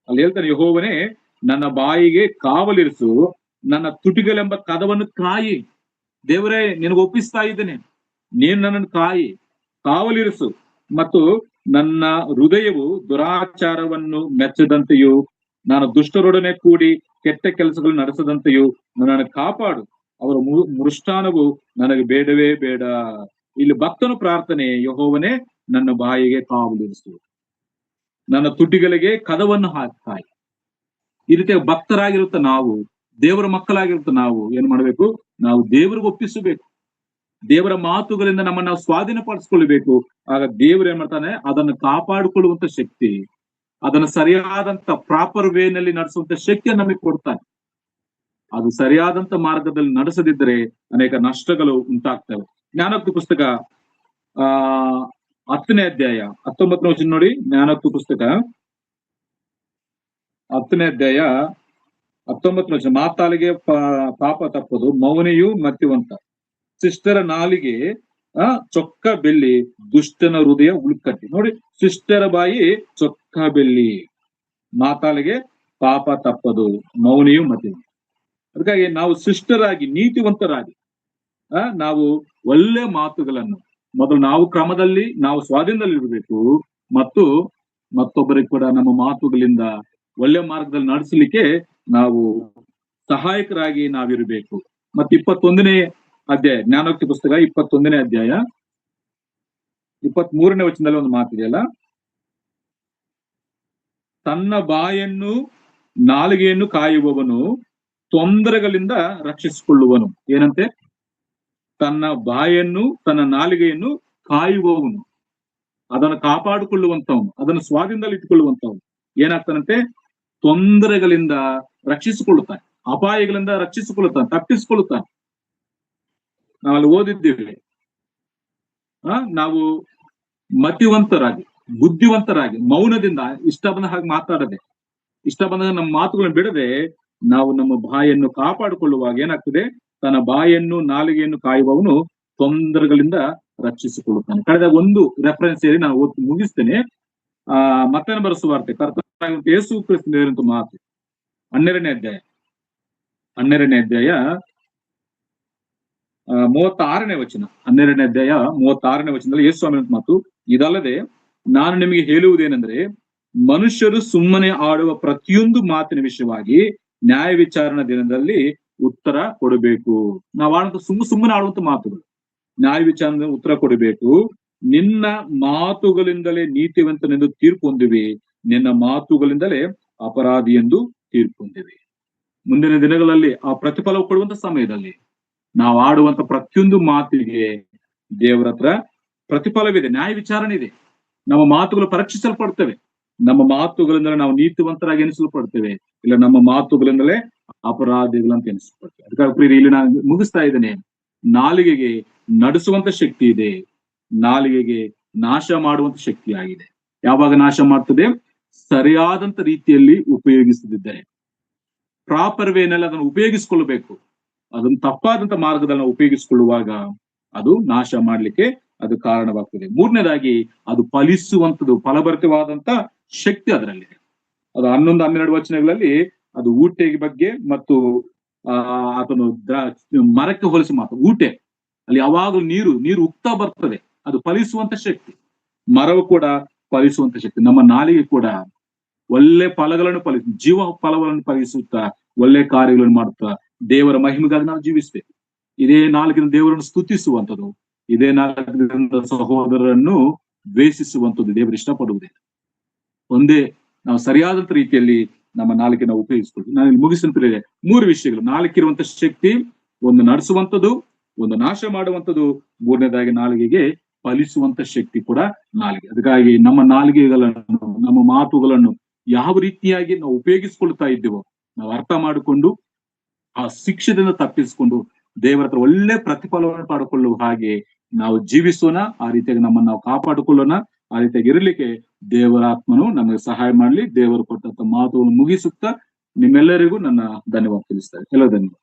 ಅಲ್ಲಿ ಹೇಳ್ತಾನೆ, ಯೆಹೋವನೇ ನನ್ನ ಬಾಯಿಗೆ ಕಾವಲಿರಿಸು, ನನ್ನ ತುಟಿಗಳೆಂಬ ಕದವನ್ನು ಕಾಯಿ. ದೇವರೇ, ನಿನಗೆ ಒಪ್ಪಿಸ್ತಾ ಇದ್ದೇನೆ, ನೀನು ನನ್ನನ್ನು ಕಾವಲಿರಿಸು. ಮತ್ತು ನನ್ನ ಹೃದಯವು ದುರಾಚಾರವನ್ನು ಮೆಚ್ಚದಂತೆಯೂ, ನಾನು ದುಷ್ಟರೊಡನೆ ಕೂಡಿ ಕೆಟ್ಟ ಕೆಲಸಗಳು ನಡೆಸದಂತೆಯೂ ನನ್ನನ್ನು ಕಾಪಾಡು. ಅವರ ಮೃಷ್ಟಾನವು ನನಗೆ ಬೇಡವೇ ಬೇಡ. ಇಲ್ಲಿ ಭಕ್ತನು ಪ್ರಾರ್ಥನೆ, ಯೆಹೋವನೇ ನನ್ನ ಬಾಯಿಗೆ ಕಾವಲಿರಿಸು, ನನ್ನ ತುಟಿಗಳಿಗೆ ಕದವನ್ನು ಹಾಕಾಯಿ. ಈ ರೀತಿಯ ಭಕ್ತರಾಗಿರುತ್ತ ನಾವು, ದೇವರ ಮಕ್ಕಳಾಗಿರುತ್ತ ನಾವು ಏನ್ ಮಾಡ್ಬೇಕು? ನಾವು ದೇವರಿಗೆ ಒಪ್ಪಿಸಬೇಕು. ದೇವರ ಮಾತುಗಳಿಂದ ನಮ್ಮನ್ನು ನಾವು ಸ್ವಾಧೀನಪಡಿಸ್ಕೊಳ್ಬೇಕು. ಆಗ ದೇವರು ಏನ್ ಮಾಡ್ತಾನೆ? ಅದನ್ನು ಕಾಪಾಡಿಕೊಳ್ಳುವಂತ ಶಕ್ತಿ, ಅದನ್ನು ಸರಿಯಾದಂತ ಪ್ರಾಪರ್ ವೇನಲ್ಲಿ ನಡೆಸುವಂತ ಶಕ್ತಿಯನ್ನು ನಮಗೆ ಕೊಡ್ತಾನೆ. ಅದು ಸರಿಯಾದಂತ ಮಾರ್ಗದಲ್ಲಿ ನಡೆಸದಿದ್ದರೆ ಅನೇಕ ನಷ್ಟಗಳು ಉಂಟಾಗ್ತವೆ. ಜ್ಞಾನೋಕ್ತಿ ಪುಸ್ತಕ 10ನೇ ಅಧ್ಯಾಯ 19ನೇ ವಚನ ನೋಡಿ. ಜ್ಞಾನೋಕ್ತಿ ಪುಸ್ತಕ 10ನೇ ಅಧ್ಯಾಯ 19ನೇ ವಚನ, ಮಾತಾಲಿಗೆ ಪಾಪ ತಪ್ಪದು, ಮೌನಿಯು ಮತಿವಂತ, ಶಿಷ್ಟರ ನಾಲಿಗೆ ಚೊಕ್ಕ ಬೆಳ್ಳಿ, ದುಷ್ಟನ ಹೃದಯ ಉಳ್ಕಟ್ಟಿ. ನೋಡಿ, ಶಿಷ್ಟರ ಬಾಯಿ ಚೊಕ್ಕ ಬೆಳ್ಳಿ, ಮಾತಾಲಿಗೆ ಪಾಪ ತಪ್ಪದು, ಮೌನಿಯು ಮತಿವಂತ. ಅದಕ್ಕಾಗಿ ನಾವು ಶಿಷ್ಟರಾಗಿ, ನೀತಿವಂತರಾಗಿ ನಾವು ಒಳ್ಳೆ ಮಾತುಗಳನ್ನು ಮೊದಲು ನಾವು ಕ್ರಮದಲ್ಲಿ, ನಾವು ಸ್ವಾಧೀನದಲ್ಲಿ ಇರಬೇಕು. ಮತ್ತು ಮತ್ತೊಬ್ಬರಿಗೆ ಕೂಡ ನಮ್ಮ ಮಾತುಗಳಿಂದ ಒಳ್ಳೆ ಮಾರ್ಗದಲ್ಲಿ ನಡೆಸಲಿಕ್ಕೆ ನಾವು ಸಹಾಯಕರಾಗಿ ನಾವಿರಬೇಕು. ಮತ್ತೆ 21ನೇ ಅಧ್ಯಾಯ, ಜ್ಞಾನೋಕ್ತಿ ಪುಸ್ತಕ 21ನೇ ಅಧ್ಯಾಯ 23ನೇ ವಚನದಲ್ಲಿ ಒಂದು ಮಾತಿದೆಯಲ್ಲ, ತನ್ನ ಬಾಯನ್ನು ನಾಲಿಗೆಯನ್ನು ಕಾಯುವವನು ತೊಂದರೆಗಳಿಂದ ರಕ್ಷಿಸಿಕೊಳ್ಳುವನು. ಏನಂತೆ? ತನ್ನ ಬಾಯನ್ನು ತನ್ನ ನಾಲಿಗೆಯನ್ನು ಕಾಯುವವನು, ಅದನ್ನು ಕಾಪಾಡಿಕೊಳ್ಳುವಂತವನು, ಅದನ್ನು ಸ್ವಾಧೀನದಲ್ಲಿ ಇಟ್ಟುಕೊಳ್ಳುವಂತವನು ಏನಾಗ್ತಾನಂತೆ? ತೊಂದರೆಗಳಿಂದ ರಕ್ಷಿಸಿಕೊಳ್ಳುತ್ತಾನೆ, ಅಪಾಯಗಳಿಂದ ರಕ್ಷಿಸಿಕೊಳ್ಳುತ್ತಾನೆ, ತಪ್ಪಿಸಿಕೊಳ್ಳುತ್ತಾನೆ. ನಾವಲ್ಲಿ ಓದಿದ್ದೀವಿ, ನಾವು ಮತಿವಂತರಾಗಿ ಬುದ್ಧಿವಂತರಾಗಿ ಮೌನದಿಂದ ಇಷ್ಟ ಬಂದ ಹಾಗೆ ಮಾತಾಡದೆ, ಇಷ್ಟ ಬಂದಾಗ ನಮ್ಮ ಮಾತುಗಳನ್ನು ಬಿಡದೆ ನಾವು ನಮ್ಮ ಬಾಯನ್ನು ಕಾಪಾಡಿಕೊಳ್ಳುವಾಗ ಏನಾಗ್ತದೆ? ತನ್ನ ಬಾಯನ್ನು ನಾಲಿಗೆಯನ್ನು ಕಾಯುವವನು ತೊಂದರೆಗಳಿಂದ ರಕ್ಷಿಸಿಕೊಳ್ಳುತ್ತಾನೆ. ಕಳೆದ ಒಂದು ರೆಫರೆನ್ಸ್ ಹೇಳಿ ನಾನು ಓದಿ ಮುಗಿಸ್ತೇನೆ. ಮತ್ತೇನು ಬರೆಸುವಾರ್ತೆ ಕರ್ತನಾಗಿರುವಂತ ಯೇಸು ಕ್ರಿಸ್ತನ ಮಾತು 12ನೇ ಅಧ್ಯಾಯ 36ನೇ ವಚನ, 12ನೇ ಅಧ್ಯಾಯ 36ನೇ ವಚನದಲ್ಲಿ ಯೇಸು ಸ್ವಾಮಿ ಮಾತು, ಇದಲ್ಲದೆ ನಾನು ನಿಮಗೆ ಹೇಳುವುದೇನೆಂದ್ರೆ, ಮನುಷ್ಯರು ಸುಮ್ಮನೆ ಆಡುವ ಪ್ರತಿಯೊಂದು ಮಾತಿನ ವಿಷಯವಾಗಿ ನ್ಯಾಯ ವಿಚಾರಣಾ ದಿನದಲ್ಲಿ ಉತ್ತರ ಕೊಡಬೇಕು. ನಾವು ಆಡುವಂತ ಸುಮ್ಮನೆ ಆಡುವಂತ ಮಾತುಗಳು, ನ್ಯಾಯ ವಿಚಾರಣೆ ಉತ್ತರ ಕೊಡಬೇಕು. ನಿನ್ನ ಮಾತುಗಳಿಂದಲೇ ನೀತಿವಂತನೆಂದು ತೀರ್ಪು ಹೊಂದಿವೆ, ನಿನ್ನ ಮಾತುಗಳಿಂದಲೇ ಅಪರಾಧಿ ಎಂದು ತೀರ್ಪು ಹೊಂದಿವೆ. ಮುಂದಿನ ದಿನಗಳಲ್ಲಿ ಆ ಪ್ರತಿಫಲ ಕೊಡುವಂತ ಸಮಯದಲ್ಲಿ ನಾವು ಆಡುವಂತ ಪ್ರತಿಯೊಂದು ಮಾತಿಗೆ ದೇವರ ಹತ್ರ ಪ್ರತಿಫಲವಿದೆ, ನ್ಯಾಯ ವಿಚಾರಣೆ ಇದೆ. ನಮ್ಮ ಮಾತುಗಳು ಪರೀಕ್ಷಿಸಲ್ಪಡ್ತವೆ. ನಮ್ಮ ಮಾತುಗಳಿಂದಲೇ ನಾವು ನೀತಿವಂತರಾಗಿ ಎನಿಸಲ್ಪಡ್ತೇವೆ, ಇಲ್ಲ ನಮ್ಮ ಮಾತುಗಳಿಂದಲೇ ಅಪರಾಧಿಗಳಂತ ಎನಿಸಲ್ಪಡ್ತೇವೆ. ಅದಕ್ಕಾಗಿ ಇಲ್ಲಿ ನಾನು ಮುಗಿಸ್ತಾ ಇದ್ದೇನೆ. ನಾಲಿಗೆಗೆ ನಡೆಸುವಂತ ಶಕ್ತಿ ಇದೆ, ನಾಲಿಗೆಗೆ ನಾಶ ಮಾಡುವಂತ ಶಕ್ತಿ ಆಗಿದೆ. ಯಾವಾಗ ನಾಶ ಮಾಡ್ತದೆ? ಸರಿಯಾದಂತ ರೀತಿಯಲ್ಲಿ ಉಪಯೋಗಿಸದಿದ್ದರೆ, ಪ್ರಾಪರ್ ವೇನಲ್ಲಿ ಅದನ್ನು ಉಪಯೋಗಿಸಿಕೊಳ್ಳಬೇಕು. ಅದನ್ನು ತಪ್ಪಾದಂತ ಮಾರ್ಗದಲ್ಲಿ ನಾವು ಉಪಯೋಗಿಸಿಕೊಳ್ಳುವಾಗ ಅದು ನಾಶ ಮಾಡ್ಲಿಕ್ಕೆ ಅದು ಕಾರಣವಾಗ್ತದೆ. ಮೂರನೇದಾಗಿ ಅದು ಫಲಿಸುವಂಥದ್ದು, ಫಲಭರಿತವಾದಂತ ಶಕ್ತಿ ಅದರಲ್ಲಿದೆ. ಅದು 11-12 ವಚನಗಳಲ್ಲಿ ಅದು ಊಟೆ ಬಗ್ಗೆ ಮತ್ತು ಅದನ್ನು ಮರಕ್ಕೆ ಹೋಲಿಸಿ ಮಾತು. ಊಟೆ ಅಲ್ಲಿ ಯಾವಾಗಲೂ ನೀರು ಉಕ್ತಾ ಬರ್ತದೆ, ಅದು ಫಲಿಸುವಂತ ಶಕ್ತಿ. ಮರವು ಕೂಡ ಫಲಿಸುವಂತ ಶಕ್ತಿ. ನಮ್ಮ ನಾಲಿಗೆ ಕೂಡ ಒಳ್ಳೆ ಫಲಗಳನ್ನು ಜೀವ ಫಲಗಳನ್ನು ಫಲಿಸುತ್ತಾ ಒಳ್ಳೆ ಕಾರ್ಯಗಳನ್ನು ಮಾಡುತ್ತಾ ದೇವರ ಮಹಿಮೆಗಾಗಿ ನಾವು ಜೀವಿಸ್ಬೇಕು. ಇದೇ ನಾಲ್ಕಿನ ದೇವರನ್ನು ಸ್ತುತಿಸುವಂಥದ್ದು, ಇದೇ ನಾಲ್ಕಿನ ಸಹೋದರರನ್ನು ದ್ವೇಷಿಸುವಂಥದ್ದು ದೇವರು ಇಷ್ಟಪಡುವುದಿಲ್ಲ. ಒಂದೇ ನಾವು ಸರಿಯಾದಂತ ರೀತಿಯಲ್ಲಿ ನಮ್ಮ ನಾಲಿಗೆನ ಉಪಯೋಗಿಸ್ಕೊಳ್ತೀವಿ. ನಾನು ಇಲ್ಲಿ ಮುಗಿಸಿದ್ರೆ 3 ವಿಷಯಗಳು. ನಾಲಿಗಿರುವಂತ ಶಕ್ತಿ, ಒಂದು ನಡೆಸುವಂಥದ್ದು, ಒಂದು ನಾಶ ಮಾಡುವಂಥದ್ದು, ಮೂರನೇದಾಗಿ ನಾಲಿಗೆಗೆ ಫಲಿಸುವಂತ ಶಕ್ತಿ ಕೂಡ ನಾಲಿಗೆ. ಅದಕ್ಕಾಗಿ ನಮ್ಮ ನಾಲಿಗೆಗಳನ್ನು, ನಮ್ಮ ಮಾತುಗಳನ್ನು ಯಾವ ರೀತಿಯಾಗಿ ನಾವು ಉಪಯೋಗಿಸ್ಕೊಳ್ತಾ ಇದ್ದೇವೋ ನಾವು ಅರ್ಥ ಮಾಡಿಕೊಂಡು ಆ ಶಿಕ್ಷೆದಿಂದ ತಪ್ಪಿಸಿಕೊಂಡು ದೇವರ ಹತ್ರ ಒಳ್ಳೆ ಪ್ರತಿಫಲವನ್ನು ಪಡ್ಕೊಳ್ಳುವ ಹಾಗೆ ನಾವು ಜೀವಿಸೋಣ. ಆ ರೀತಿಯಾಗಿ ನಮ್ಮನ್ನು ನಾವು ಕಾಪಾಡಿಕೊಳ್ಳೋಣ. ಆ ರೀತಿಯಾಗಿ ಇರಲಿಕ್ಕೆ ದೇವರ ಆತ್ಮನು ನಮಗೆ ಸಹಾಯ ಮಾಡಲಿ. ದೇವರು ಕೊಟ್ಟಂತ ಮಾತುಗಳನ್ನು ಮುಗಿಸುತ್ತಾ ನಿಮ್ಮೆಲ್ಲರಿಗೂ ನನ್ನ ಧನ್ಯವಾದ ತಿಳಿಸ್ತಾರೆ. ಎಲ್ಲ ಧನ್ಯವಾದ.